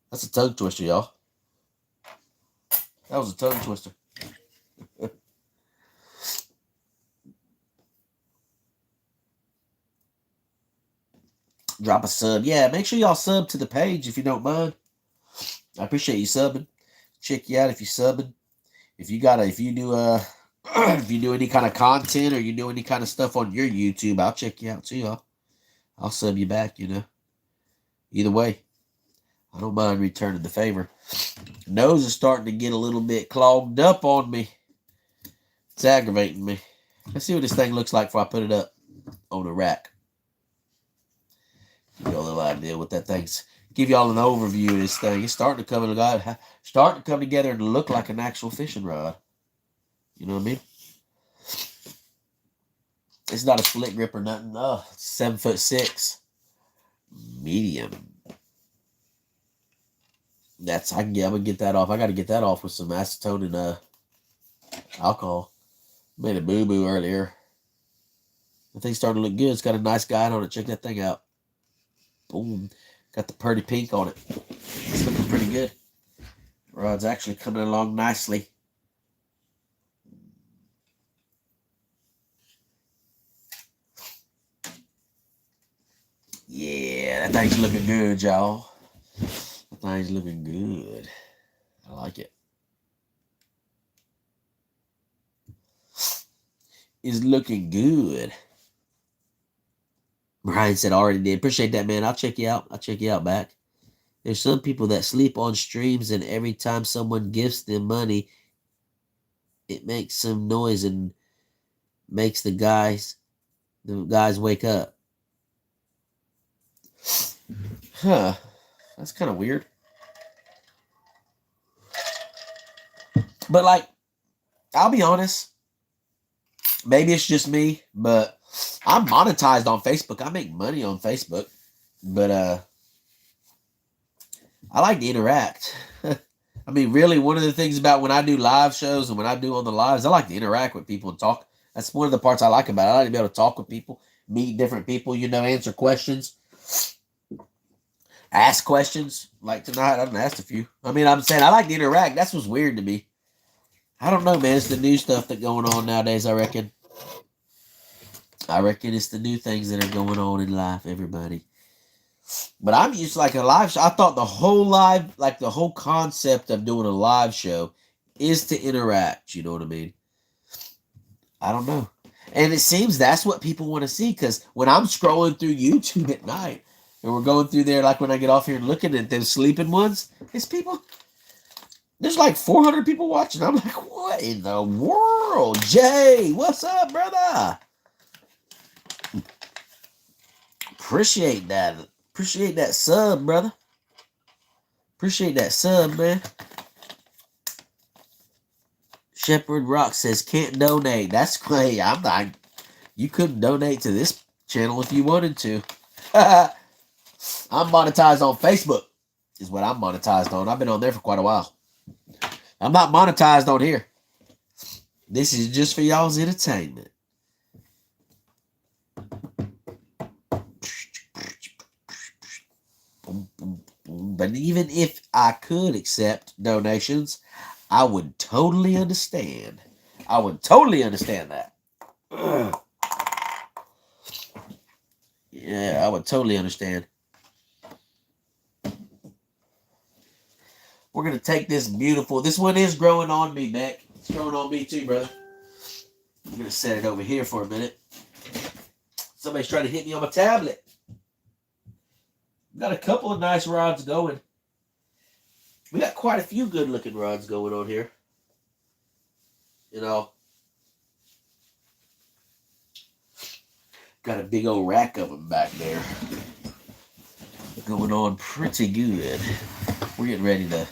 That's a tongue twister, y'all. That was a tongue twister. Drop a sub. Yeah, make sure y'all sub to the page if you don't mind. I appreciate you subbing. Check you out if you're subbing. If you do if you do any kind of content or you do any kind of stuff on your YouTube, I'll check you out too. I'll sub you back, you know. Either way, I don't mind returning the favor. Nose is starting to get a little bit clogged up on me. It's aggravating me. Let's see what this thing looks like before I put it up on the rack. Give you a little idea what that thing's. Give y'all an overview of this thing. It's starting to come together and look like an actual fishing rod. You know what I mean? It's not a split grip or nothing. Oh, 7'6", medium. I'm gonna get that off. I got to get that off with some acetone and alcohol. Made a boo boo earlier. The thing's starting to look good. It's got a nice guide on it. Check that thing out. Boom. Got the pretty pink on it. It's looking pretty good. Rod's actually coming along nicely. Yeah, that thing's looking good, y'all. That thing's looking good. I like it. It's looking good. Brian said, already did. Appreciate that, man. I'll check you out. I'll check you out back. There's some people that sleep on streams, and every time someone gives them money, it makes some noise and makes the guys wake up. Huh. That's kind of weird. But, like, I'll be honest. Maybe it's just me, but I'm monetized on Facebook. I make money on Facebook. But, I like to interact. I mean, really, one of the things about when I do live shows and when I do on the lives, I like to interact with people and talk. That's one of the parts I like about it. I like to be able to talk with people, meet different people, answer questions, ask questions. Like tonight, I done asked a few. I mean, I'm saying I like to interact. That's what's weird to me. I don't know, man. It's the new stuff that's going on nowadays, I reckon. I reckon it's the new things that are going on in life, everybody. But I'm used to like a live show. I thought the whole concept of doing a live show is to interact. You know what I mean? I don't know. And it seems that's what people want to see, because when I'm scrolling through YouTube at night and we're going through there, like when I get off here and looking at them sleeping ones, there's like 400 people watching. I'm like, what in the world? Jay, what's up, brother? Appreciate that. Appreciate that sub, brother. Appreciate that sub, man. Shepherd Rock says, can't donate. That's great. I'm not. You couldn't donate to this channel if you wanted to. I'm monetized on Facebook, is what I'm monetized on. I've been on there for quite a while. I'm not monetized on here. This is just for y'all's entertainment. But even if I could accept donations, I would totally understand. I would totally understand that. Yeah, I would totally understand. We're going to take this beautiful... This one is growing on me, Beck. It's growing on me too, brother. I'm going to set it over here for a minute. Somebody's trying to hit me on my tablet. Got a couple of nice rods going. We got quite a few good-looking rods going on here. Got a big old rack of them back there. Going on pretty good. We're getting ready to...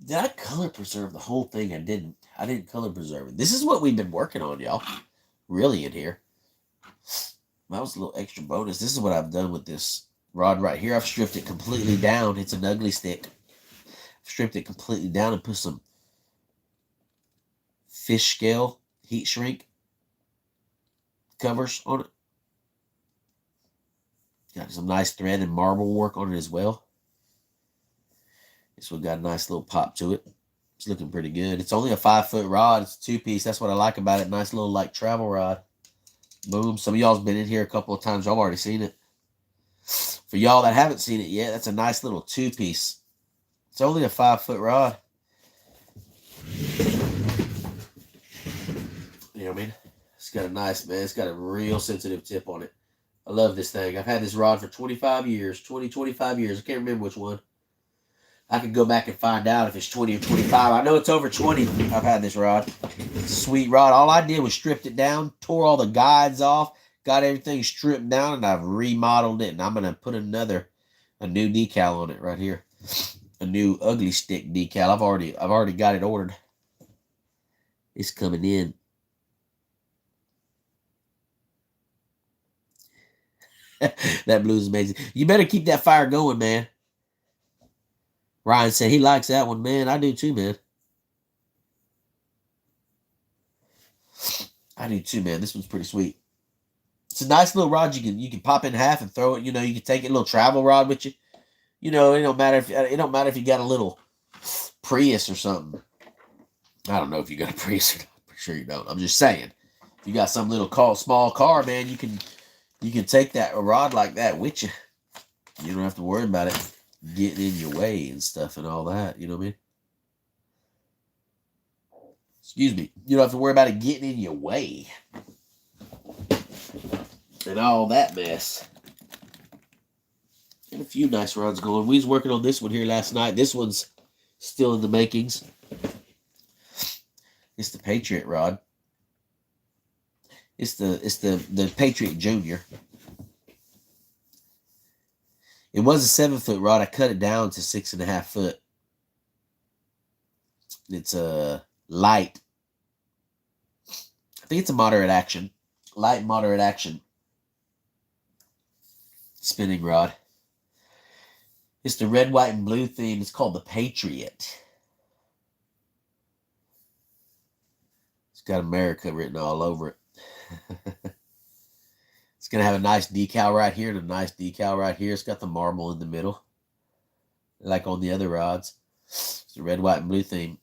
Did I color preserve the whole thing? I didn't. I didn't color preserve it. This is what we've been working on, y'all. Really in here. That was a little extra bonus. This is what I've done with this rod right here. I've stripped it completely down. It's an ugly stick. I've stripped it completely down and put some fish scale heat shrink covers on it. Got some nice thread and marble work on it as well. This one got a nice little pop to it. It's looking pretty good. It's only a 5-foot rod. It's a 2-piece. That's what I like about it. Nice little like travel rod. Boom. Some of y'all's been in here a couple of times. Y'all already seen it. For y'all that haven't seen it yet, that's a nice little 2-piece. It's only a 5-foot rod. You know what I mean? It's got a nice, man. It's got a real sensitive tip on it. I love this thing. I've had this rod for 25 years. 25 years. I can't remember which one. I could go back and find out if it's 20 or 25. I know it's over 20. I've had this rod. It's a sweet rod. All I did was stripped it down, tore all the guides off, got everything stripped down, and I've remodeled it. And I'm going to put a new decal on it right here. A new ugly stick decal. I've already got it ordered. It's coming in. That blue's amazing. You better keep that fire going, man. Ryan said he likes that one, man. I do too, man. I do too, man. This one's pretty sweet. It's a nice little rod. You can pop in half and throw it. You know, you can take it, a little travel rod with you. You know, it don't matter if you got a little Prius or something. I don't know if you got a Prius or not. I'm sure you don't. I'm just saying, if you got some little small car, man, you can take a rod like that with you. You don't have to worry about it getting in your way and stuff and all that. You know what I mean? Excuse me. You don't have to worry about it getting in your way and all that mess. And a few nice rods going. We was working on this one here last night. This one's still in the makings. It's the Patriot rod. It's the Patriot Junior. It was a 7-foot rod. I cut it down to 6.5 foot. It's a light. I think it's a moderate action. Light moderate action spinning rod. It's the red, white, and blue theme. It's called the Patriot. It's got America written all over it. It's going to have a nice decal right here and a nice decal right here. It's got the marble in the middle, like on the other rods. It's the red, white, and blue theme.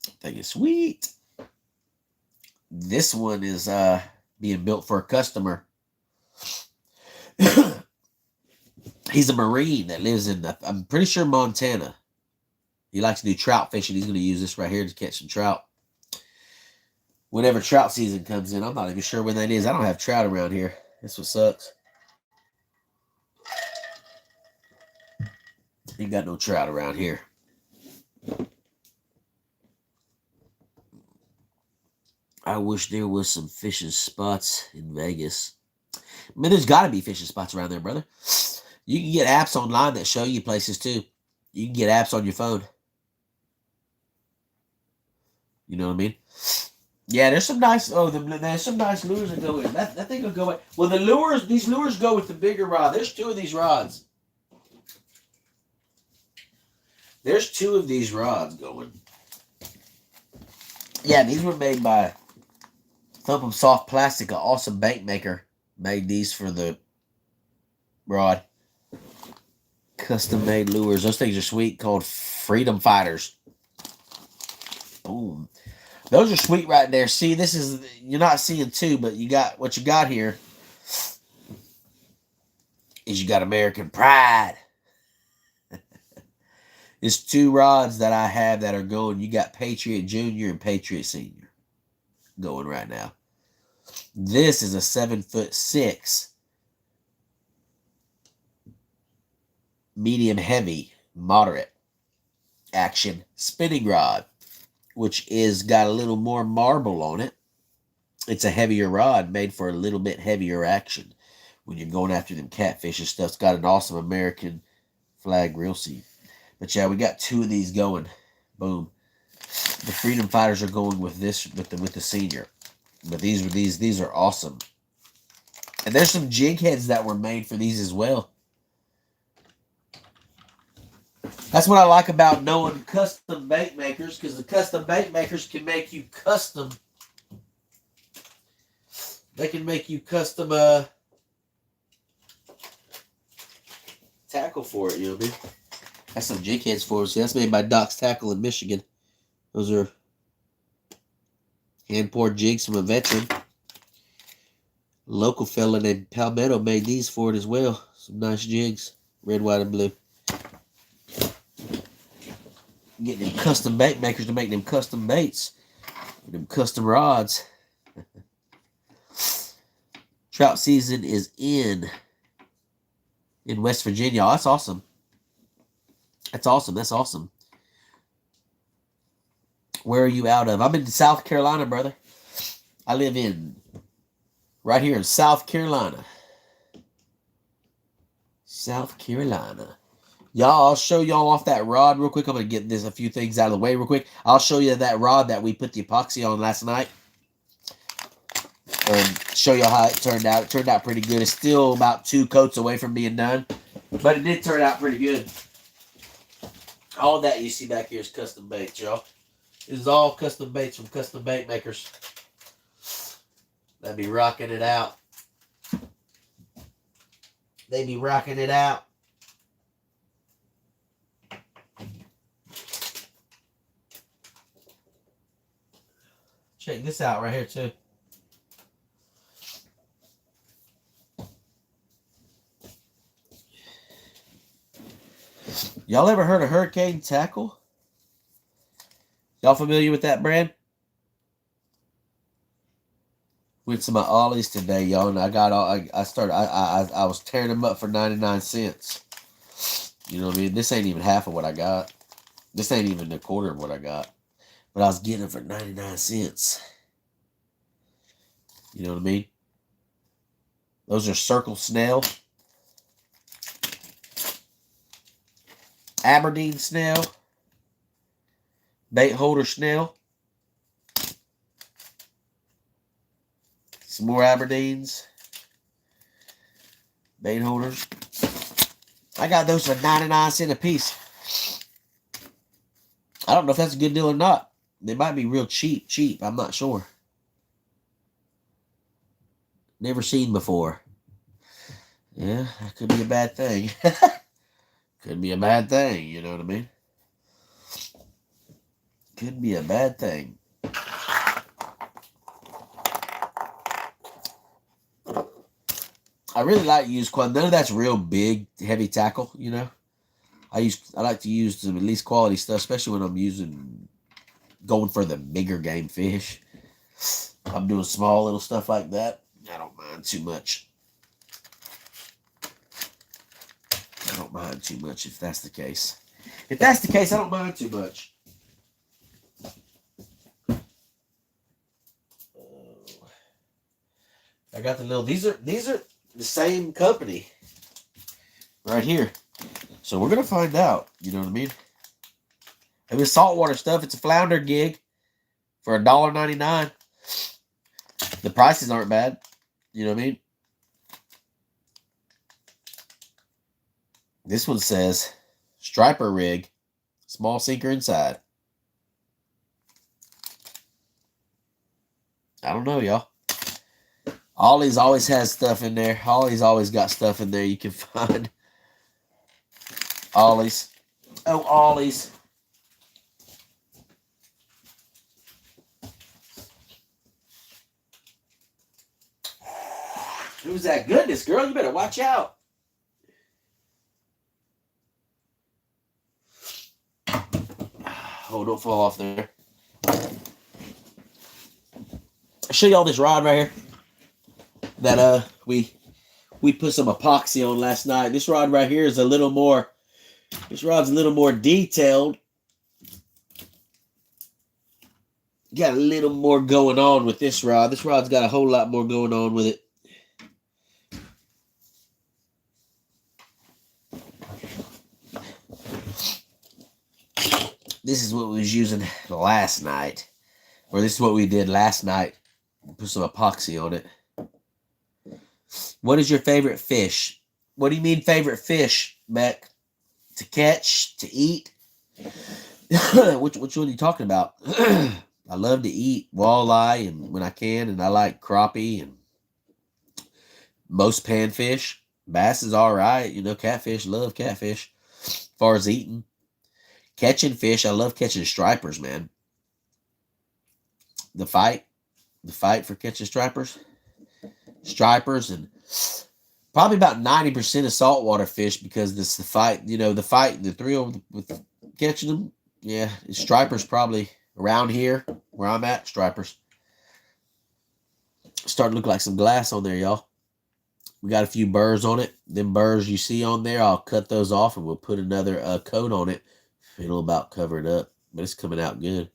I think it's sweet. This one is being built for a customer. He's a Marine that lives in, I'm pretty sure, Montana. He likes to do trout fishing. He's going to use this right here to catch some trout. Whenever trout season comes in, I'm not even sure when that is. I don't have trout around here. That's what sucks. Ain't got no trout around here. I wish there was some fishing spots in Vegas. I mean, there's got to be fishing spots around there, brother. You can get apps online that show you places, too. You can get apps on your phone. You know what I mean? Yeah, there's some nice. There's some nice lures that go in. That thing will go in. Well, these lures go with the bigger rod. There's 2 of these rods. There's 2 of these rods going. Yeah, these were made by Thump 'em Soft Plastic, an awesome bank maker. Made these for the rod. Custom made lures. Those things are sweet, called Freedom Fighters. Boom. Those are sweet right there. See, this is, you're not seeing 2, but what you got here is you got American Pride. It's 2 rods that I have that are going. You got Patriot Junior and Patriot Senior going right now. This is a 7'6" medium heavy moderate action spinning rod, which is got a little more marble on it. It's a heavier rod made for a little bit heavier action when you're going after them catfish and stuff. It's got an awesome American flag reel seat. But yeah, we got 2 of these going. Boom. The Freedom Fighters are going with this with the Senior. But these are awesome. And there's some jig heads that were made for these as well. That's what I like about knowing custom bait makers, because the custom bait makers can make you custom. They can make you custom tackle for it, you know what I mean? That's some jig heads for us. See, that's made by Doc's Tackle in Michigan. Those are hand-poured jigs from a veteran. Local fella named Palmetto made these for it as well. Some nice jigs. Red, white, and blue. Getting them custom bait makers to make them custom baits. Them custom rods. Trout season is in West Virginia. Oh, that's awesome. That's awesome. That's awesome. Where are you out of? I'm in South Carolina, brother. I live in right here in South Carolina. South Carolina. Y'all, I'll show y'all off that rod real quick. I'm going to get a few things out of the way real quick. I'll show you that rod that we put the epoxy on last night. And show y'all how it turned out. It turned out pretty good. It's still about 2 coats away from being done. But it did turn out pretty good. All that you see back here is custom baits, y'all. This is all custom baits from custom bait makers. They be rocking it out. They be rocking it out. Check this out right here, too. Y'all ever heard of Hurricane Tackle? Y'all familiar with that brand? Went to my Ollie's today, y'all, and I got all. I was tearing them up for 99 cents. You know what I mean? This ain't even half of what I got. This ain't even a quarter of what I got. But I was getting them for 99 cents. You know what I mean? Those are Circle Snail. Aberdeen Snail. Bait holder snail. Some more Aberdeens. Bait holders. I got those for 99 cents a piece. I don't know if that's a good deal or not. They might be real cheap. I'm not sure. Never seen before. Yeah, that could be a bad thing. Could be a bad thing, you know what I mean? Could be a bad thing. I really like to use none of that's real big, heavy tackle, you know. I like to use some at least quality stuff, especially when I'm going for the bigger game fish. I'm doing small little stuff like that. I don't mind too much. I don't mind too much if that's the case. If that's the case, I don't mind too much. I got the little. These are the same company right here. So we're gonna find out. You know what I mean? If it's saltwater stuff, it's a flounder gig for $1.99. The prices aren't bad. You know what I mean? This one says striper rig, small sinker inside. I don't know, y'all. Ollie's always has stuff in there. Ollie's always got stuff in there you can find. Ollie's. Oh, Ollie's. Who's that goodness, girl? You better watch out. Oh, don't fall off there. I'll show y'all this rod right here that we put some epoxy on last night. This rod right here is a little more. This rod's a little more detailed. Got a little more going on with this rod. This rod's got a whole lot more going on with it. This is what we was using last night. Or this is what we did last night. Put some epoxy on it. What is your favorite fish? What do you mean favorite fish, Beck? To catch? To eat? which one are you talking about? I love to eat walleye and when I can, and I like crappie and most panfish. Bass is all right. You know, catfish, love catfish. As far as eating. Catching fish, I love catching stripers, man. The fight for catching stripers. Stripers and probably about 90% of saltwater fish because this the fight, you know, the thrill with catching them. Yeah, stripers probably around here where I'm at, stripers. Starting to look like some glass on there, y'all. We got a few burrs on it. Them burrs you see on there, I'll cut those off and we'll put another coat on it. It'll about cover it up, but it's coming out good.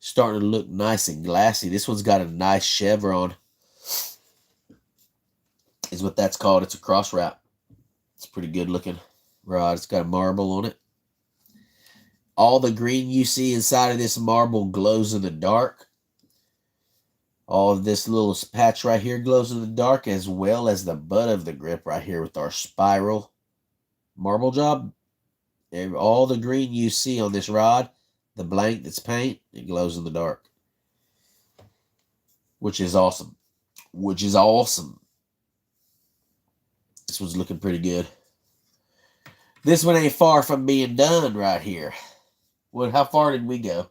Starting to look nice and glassy. This one's got a nice chevron, is what that's called. It's a cross wrap. It's pretty good looking rod. It's got a marble on it. All the green you see inside of this marble glows in the dark. All of this little patch right here glows in the dark, as well as the butt of the grip right here with our spiral marble job. All the green you see on this rod, the blank that's paint, it glows in the dark. Which is awesome. Which is awesome. This one's looking pretty good. This one ain't far from being done right here. Well, how far did we go?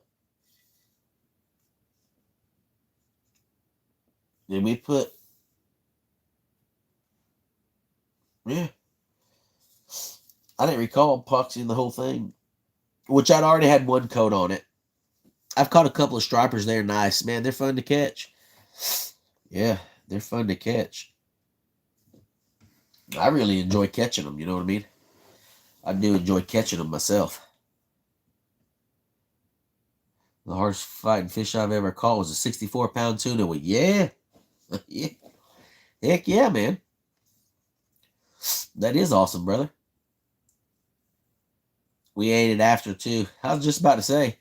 Did we put... Yeah. I didn't recall epoxying the whole thing. Which I'd already had one coat on it. I've caught a couple of stripers. They're nice. Man, they're fun to catch. Yeah, they're fun to catch. I really enjoy catching them, you know what I mean? I do enjoy catching them myself. The hardest fighting fish I've ever caught was a 64-pound tuna. Well, yeah. Yeah. Heck yeah, man. That is awesome, brother. We ate it after, too. I was just about to say,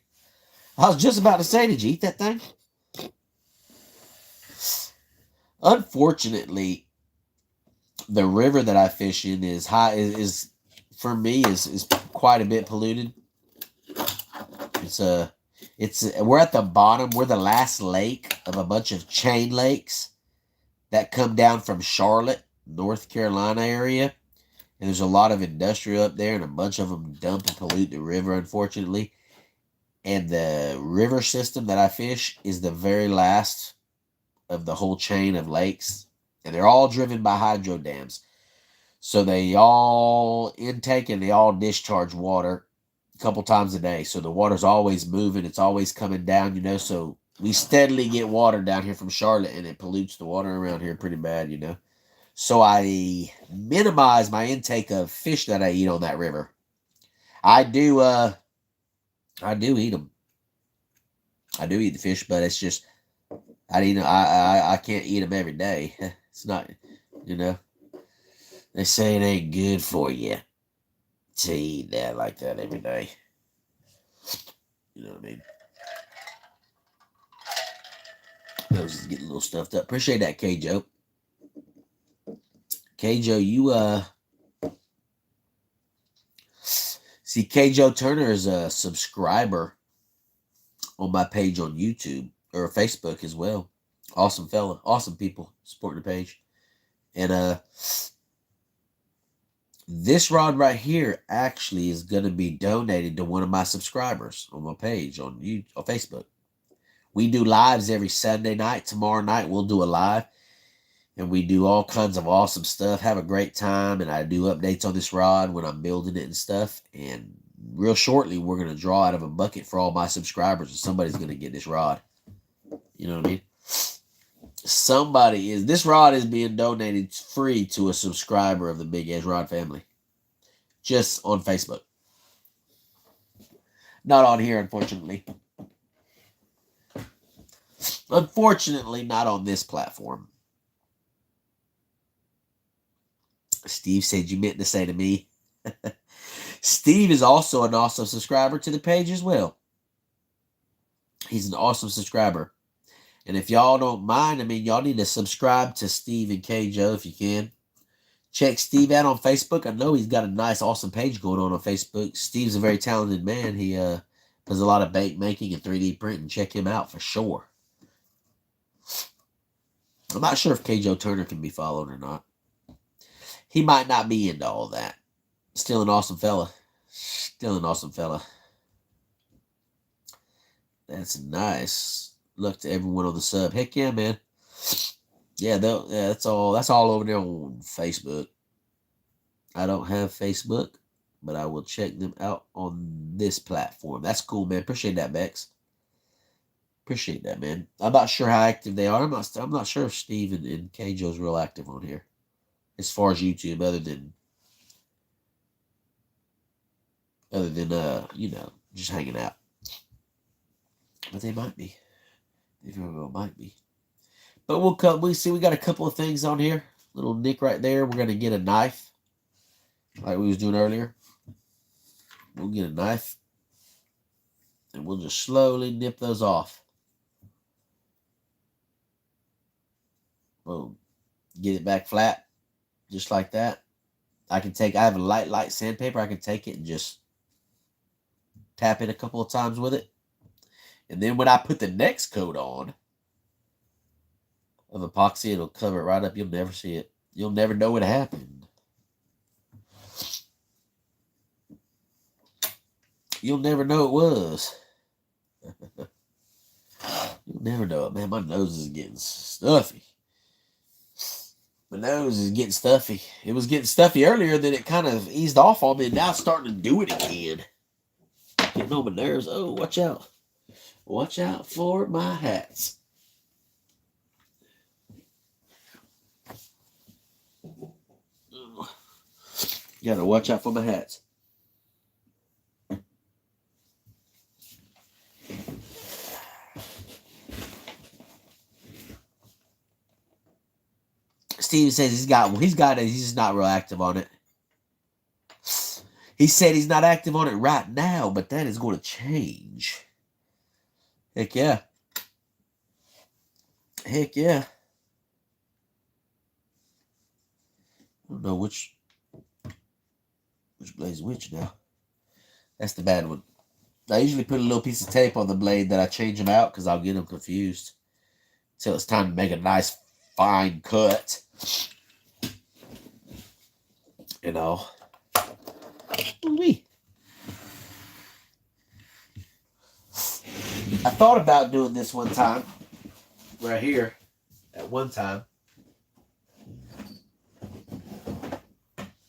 did you eat that thing? Unfortunately, the river that I fish in is for me is quite a bit polluted. We're at the bottom. We're the last lake of a bunch of chain lakes that come down from Charlotte, North Carolina area. And there's a lot of industrial up there, and a bunch of them dump and pollute the river, unfortunately. And the river system that I fish is the very last of the whole chain of lakes. And they're all driven by hydro dams. So they all intake and they all discharge water a couple times a day. So the water's always moving. It's always coming down, you know. So we steadily get water down here from Charlotte, and it pollutes the water around here pretty bad, you know. So I minimize my intake of fish that I eat on that river. I do eat them. I do eat the fish, but it's just I can't eat them every day. It's not, you know. They say it ain't good for you to eat that like that every day. You know what I mean? Those is getting a little stuffed up. Appreciate that, K-Joe. K-Joe, you see, K-Joe Turner is a subscriber on my page on YouTube or Facebook as well. Awesome fella. Awesome people supporting the page. And this rod right here actually is going to be donated to one of my subscribers on my page on Facebook. We do lives every Sunday night. Tomorrow night we'll do a live. And we do all kinds of awesome stuff. Have a great time. And I do updates on this rod when I'm building it and stuff. And real shortly, we're going to draw out of a bucket for all my subscribers. And somebody's going to get this rod. You know what I mean? This rod is being donated free to a subscriber of the Big Edge Rod family. Just on Facebook. Not on here, unfortunately. Unfortunately, not on this platform. Steve said you meant to say to me. Steve is also an awesome subscriber to the page as well. He's an awesome subscriber. And if y'all don't mind, I mean, y'all need to subscribe to Steve and K-Joe if you can. Check Steve out on Facebook. I know he's got a nice, awesome page going on Facebook. Steve's a very talented man. He does a lot of bank making and 3D printing. Check him out for sure. I'm not sure if K-Joe Turner can be followed or not. He might not be into all that. Still an awesome fella. Still an awesome fella. That's nice. Look to everyone on the sub. Heck yeah, man. Yeah, that's all over there on Facebook. I don't have Facebook, but I will check them out on this platform. That's cool, man. Appreciate that, Bex. Appreciate that, man. I'm not sure how active they are. I'm not sure if Steve and K-Joe's real active on here. as far as YouTube, other than you know, just hanging out. But they might be. They very well might be. But we'll come. We see we got a couple of things on here. Little nick right there. We're gonna get a knife, like we was doing earlier. We'll get a knife, and we'll just slowly nip those off. Boom. Get it back flat, just like that. I have a light sandpaper. I can take it and just tap it a couple of times with it. And then when I put the next coat on of epoxy, it'll cover it right up. You'll never see it. You'll never know what happened. You'll never know it was. You'll never know it, man. My nose is getting stuffy. My nose is getting stuffy. It was getting stuffy earlier, then it kind of eased off on me, and now it's starting to do it again. Getting on my nerves. Oh, watch out. Watch out for my hats. You gotta watch out for my hats. Steve says he's got it. He's just not real active on it. He said he's not active on it right now, but that is going to change. Heck yeah. Heck yeah. I don't know which blade's which now. That's the bad one. I usually put a little piece of tape on the blade that I change them out because I'll get them confused. Till it's time to make a nice fine cut. You know. Ooh-wee. I thought about doing this one time. Right here. At one time.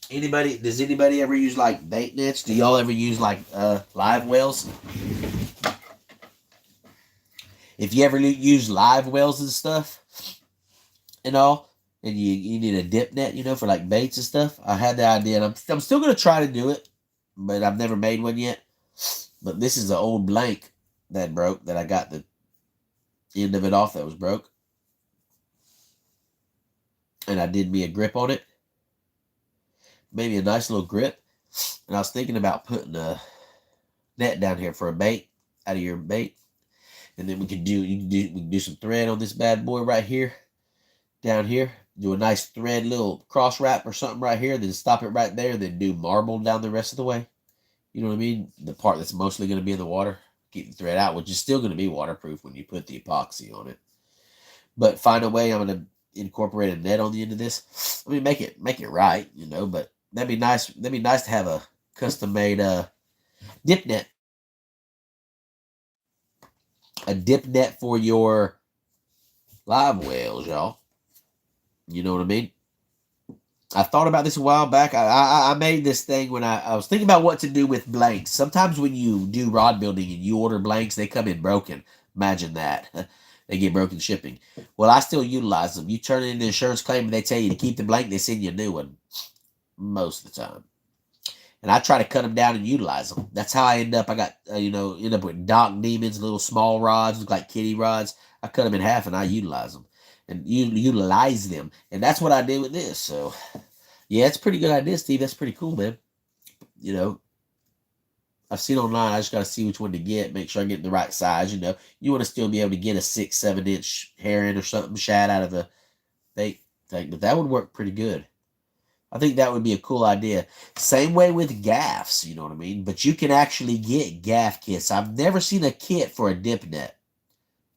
Does anybody ever use like bait nets? Do y'all ever use like live wells? If you ever use live wells and stuff and all, and you need a dip net, you know, for like baits and stuff, I had the idea, and I'm still gonna try to do it, but I've never made one yet. But this is an old blank that broke, that I got the end of it off that was broke, and I did me a grip on it. Maybe a nice little grip. And I was thinking about putting a net down here for a bait out of your bait. And then we can do some thread on this bad boy right here. Down here. Do a nice thread little cross wrap or something right here. Then stop it right there. Then do marble down the rest of the way. You know what I mean? The part that's mostly going to be in the water. Keep the thread out, which is still going to be waterproof when you put the epoxy on it. But find a way. I'm going to incorporate a net on the end of this. I mean, make it right, you know, but that'd be nice. That'd be nice to have a custom-made dip net. A dip net for your live whales, y'all. You know what I mean? I thought about this a while back. I made this thing when I was thinking about what to do with blanks. Sometimes when you do rod building and you order blanks, they come in broken. Imagine that. They get broken shipping. Well, I still utilize them. You turn in the insurance claim and they tell you to keep the blank, they send you a new one. Most of the time. And I try to cut them down and utilize them. That's how I end up. I got, end up with Doc Demons, little small rods, look like kitty rods. I cut them in half and I utilize them. And utilize them. And that's what I did with this. So, yeah, it's a pretty good idea, Steve. That's pretty cool, man. You know, I've seen online. I just got to see which one to get. Make sure I get the right size, you know. You want to still be able to get a 6-7 inch herring or something shad out of the bait thing. But that would work pretty good. I think that would be a cool idea. Same way with gaffs, you know what I mean? But you can actually get gaff kits. I've never seen a kit for a dip net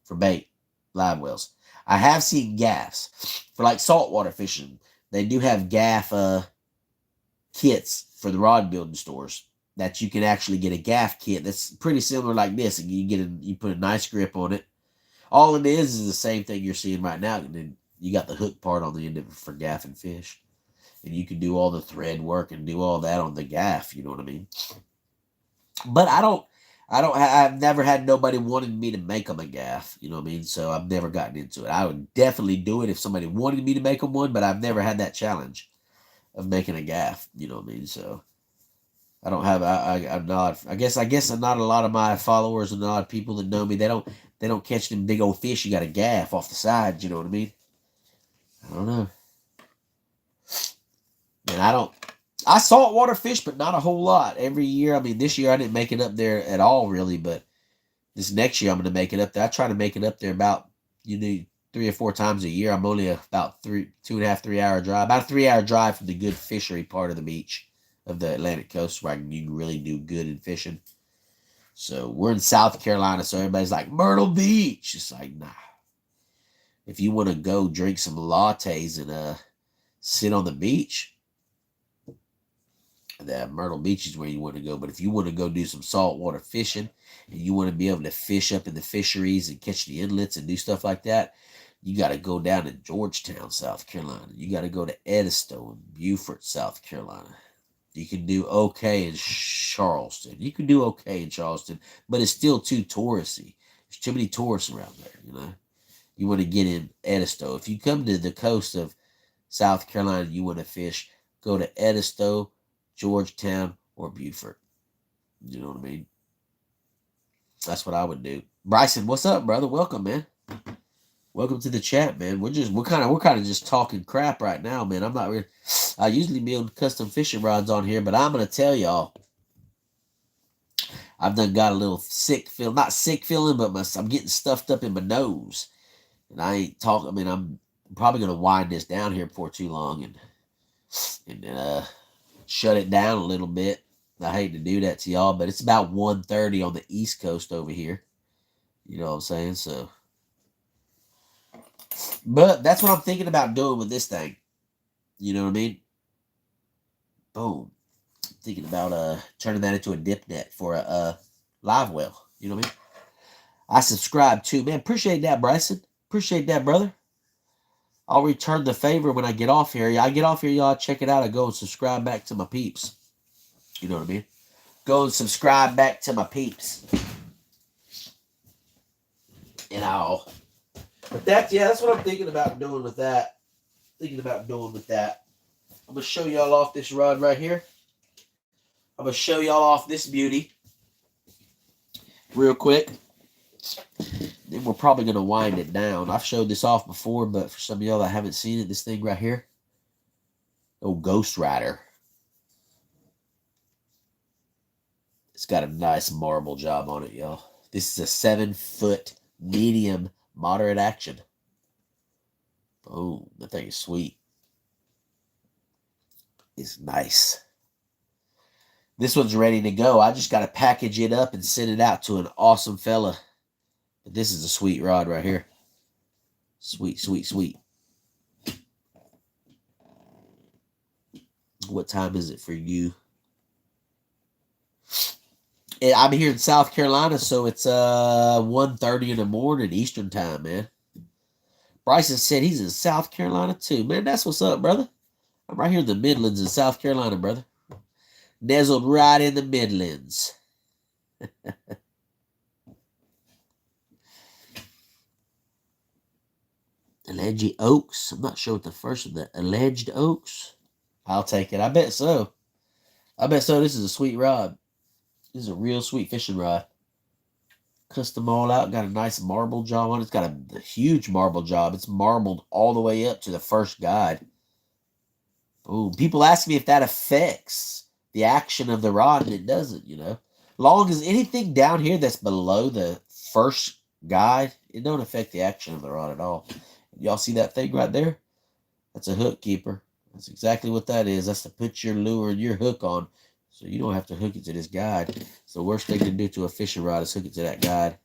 for bait, live wells. I have seen gaffs for like saltwater fishing. They do have gaff kits for the rod building stores that you can actually get a gaff kit that's pretty similar like this. And you put a nice grip on it. All it is the same thing you're seeing right now. And then you got the hook part on the end of it for gaffing fish. And you can do all the thread work and do all that on the gaff, you know what I mean? But I've never had nobody wanting me to make them a gaff, you know what I mean? So I've never gotten into it. I would definitely do it if somebody wanted me to make them one, but I've never had that challenge. of making a gaff. You know what I mean? So I don't have I'm not. I guess I'm not a lot of my followers and a lot of people that know me. They don't catch them big old fish. You got a gaff off the side. You know what I mean? I don't know. And I saltwater fish, but not a whole lot. Every year, I mean, this year I didn't make it up there at all, really. But this next year I'm going to make it up there. I try to make it up there about 3 or 4 times a year. I'm only about 2.5, 3 hour drive, about a 3 hour drive from the good fishery part of the beach of the Atlantic coast, where you can really do good in fishing. So we're in South Carolina, so everybody's like, Myrtle Beach. It's like, nah. If you want to go drink some lattes and sit on the beach, that Myrtle Beach is where you want to go. But if you want to go do some saltwater fishing and you want to be able to fish up in the fisheries and catch the inlets and do stuff like that, you got to go down to Georgetown, South Carolina. You got to go to Edisto and Beaufort, South Carolina. You can do okay in Charleston. You can do okay in Charleston, but it's still too touristy. There's too many tourists around there, You want to get in Edisto. If you come to the coast of South Carolina, you want to fish, go to Edisto, Georgetown, or Beaufort. You know what I mean? That's what I would do. Bryson, what's up, brother? Welcome, man. Welcome to the chat, man. We're kind of just talking crap right now, man. I'm not really. I usually build custom fishing rods on here, but I'm gonna tell y'all, I've done got a little sick feel, not sick feeling, but I'm getting stuffed up in my nose, and I ain't talking. I mean, I'm probably gonna wind this down here before too long, and shut it down a little bit. I hate to do that to y'all, but it's about 1:30 on the East Coast over here. You know what I'm saying? So. But that's what I'm thinking about doing with this thing. You know what I mean? Boom. Thinking about turning that into a dip net for a live well. You know what I mean? I subscribe too. Man, appreciate that, Bryson. Appreciate that, brother. I'll return the favor when I get off here. I get off here, y'all. Check it out. I go and subscribe back to my peeps. You know what I mean? Go and subscribe back to my peeps. And I'll... But that's what I'm thinking about doing with that. I'm going to show y'all off this rod right here. I'm going to show y'all off this beauty real quick. Then we're probably going to wind it down. I've showed this off before, but for some of y'all that haven't seen it, this thing right here. Oh, Ghost Rider. It's got a nice marble job on it, y'all. This is a 7-foot medium moderate action. Boom. That thing is sweet. It's nice. This one's ready to go. I just got to package it up and send it out to an awesome fella. But this is a sweet rod right here. Sweet, sweet, sweet. What time is it for you? I'm here in South Carolina, so it's 1:30 in the morning Eastern time, man. Bryson said he's in South Carolina too. Man, that's what's up, brother. I'm right here in the Midlands in South Carolina, brother. Nestled right in the Midlands. Alleged Oaks. I'm not sure what the first of that. Alleged Oaks. I'll take it. I bet so. This is a sweet rod. This is a real sweet fishing rod. Custom all out. Got a nice marble job on it. It's got a huge marble job. It's marbled all the way up to the first guide. Boom. People ask me if that affects the action of the rod, and it doesn't, Long as anything down here that's below the first guide, it don't affect the action of the rod at all. Y'all see that thing right there? That's a hook keeper. That's exactly what that is. That's to put your lure and your hook on, so you don't have to hook it to this guide. It's the worst thing to do to a fishing rod is hook it to that guide.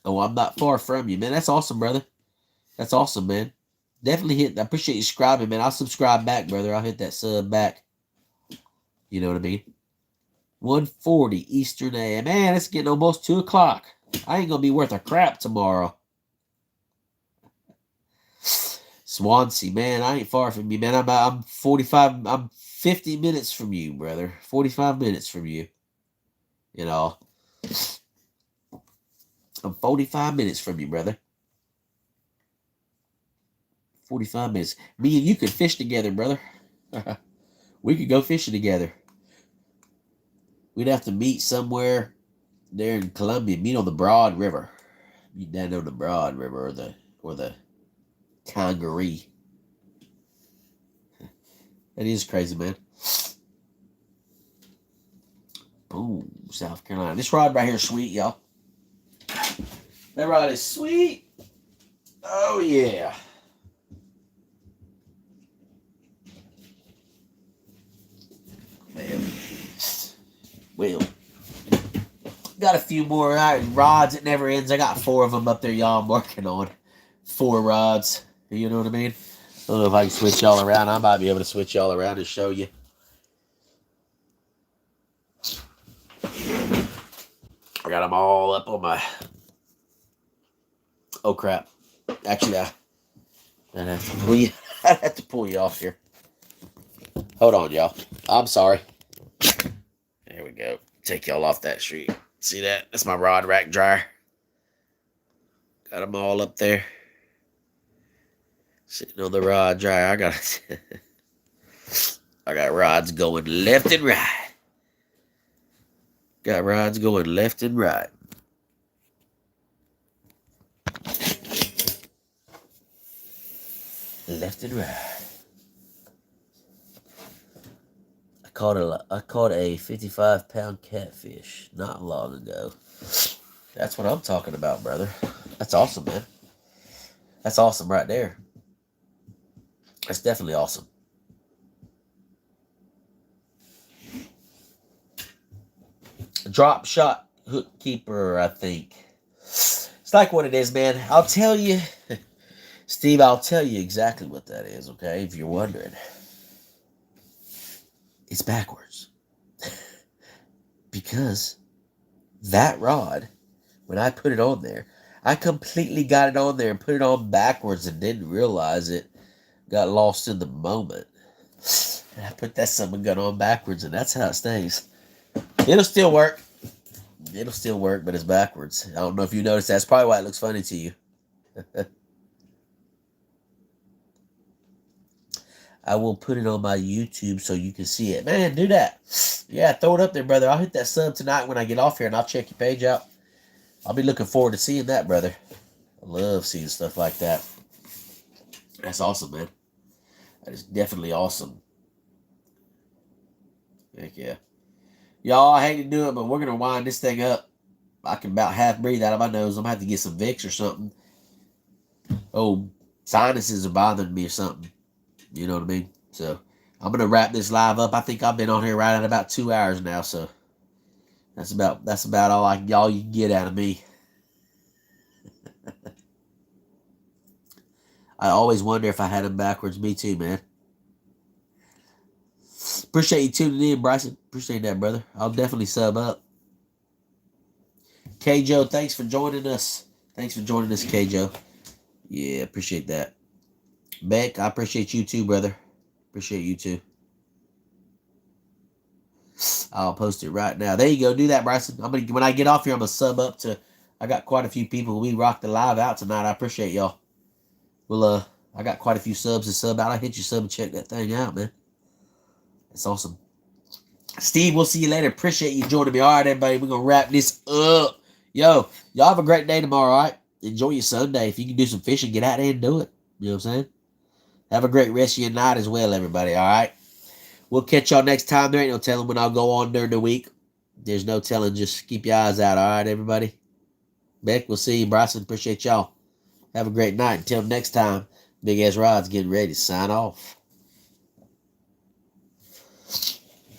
Oh, I'm not far from you, man. That's awesome, brother. That's awesome, man. Definitely hit. I appreciate you subscribing, man. I'll subscribe back, brother. I'll hit that sub back. You know what I mean? 1:40 Eastern AM. Man, it's getting almost 2 o'clock. I ain't going to be worth a crap tomorrow. Swansea, man. I ain't far from you, man. I'm 45. I'm 50 minutes from you, brother. 45 minutes from you. I'm 45 minutes from you, brother. 45 minutes. Me and you could fish together, brother. We could go fishing together. We'd have to meet somewhere there in Columbia. Meet on the Broad River. Meet down on the Broad River or the Congaree. That is crazy, man. Boom, South Carolina. This rod right here is sweet, y'all. That rod is sweet. Oh, yeah. Man. Well, got a few more rods. It never ends. I got 4 of them up there, y'all. I'm working on 4 rods. You know what I mean? I don't know if I can switch y'all around. I might be able to switch y'all around and show you. I got them all up on my... Oh, crap. Actually, I'd have to pull you off here. Hold on, y'all. I'm sorry. There we go. Take y'all off that street. See that? That's my rod rack dryer. Got them all up there. Sitting on the rod dryer. I got rods going left and right. Got rods going left and right. Left and right. I caught a 55-pound catfish not long ago. That's what I'm talking about, brother. That's awesome, man. That's awesome right there. That's definitely awesome. Drop shot hook keeper, I think. It's like what it is, man. I'll tell you, Steve, I'll tell you exactly what that is, okay, if you're wondering. It's backwards. Because that rod, when I put it on there, I completely got it on there and put it on backwards and didn't realize it. Got lost in the moment. And I put that summon gun on backwards, and that's how it stays. It'll still work. It'll still work, but it's backwards. I don't know if you noticed. That's probably why it looks funny to you. I will put it on my YouTube so you can see it. Man, do that. Yeah, throw it up there, brother. I'll hit that sub tonight when I get off here, and I'll check your page out. I'll be looking forward to seeing that, brother. I love seeing stuff like that. That's awesome, man. That is definitely awesome. Heck yeah. Y'all, I hate to do it, but we're going to wind this thing up. I can about half breathe out of my nose. I'm going to have to get some Vicks or something. Oh, sinuses are bothering me or something. You know what I mean? So, I'm going to wrap this live up. I think I've been on here right at about 2 hours now, so that's about all y'all you can get out of me. I always wonder if I had them backwards. Me too, man. Appreciate you tuning in, Bryson. Appreciate that, brother. I'll definitely sub up. K-Joe, thanks for joining us. Thanks for joining us, K-Joe. Yeah, appreciate that. Beck, I appreciate you too, brother. Appreciate you too. I'll post it right now. There you go. Do that, Bryson. When I get off here, I'm gonna sub up to. I got quite a few people. We rocked the live out tonight. I appreciate y'all. Well, I got quite a few subs to sub out. I'll hit you sub and check that thing out, man. That's awesome. Steve, we'll see you later. Appreciate you joining me. All right, everybody, we're gonna wrap this up. Yo, y'all have a great day tomorrow. All right, enjoy your Sunday. If you can do some fishing, get out there and do it. You know what I'm saying? Have a great rest of your night as well, everybody, all right? We'll catch y'all next time. There ain't no telling when I'll go on during the week. There's no telling. Just keep your eyes out, all right, everybody? Beck, we'll see you. Bryson, appreciate y'all. Have a great night. Until next time, BigSrod's getting ready to sign off.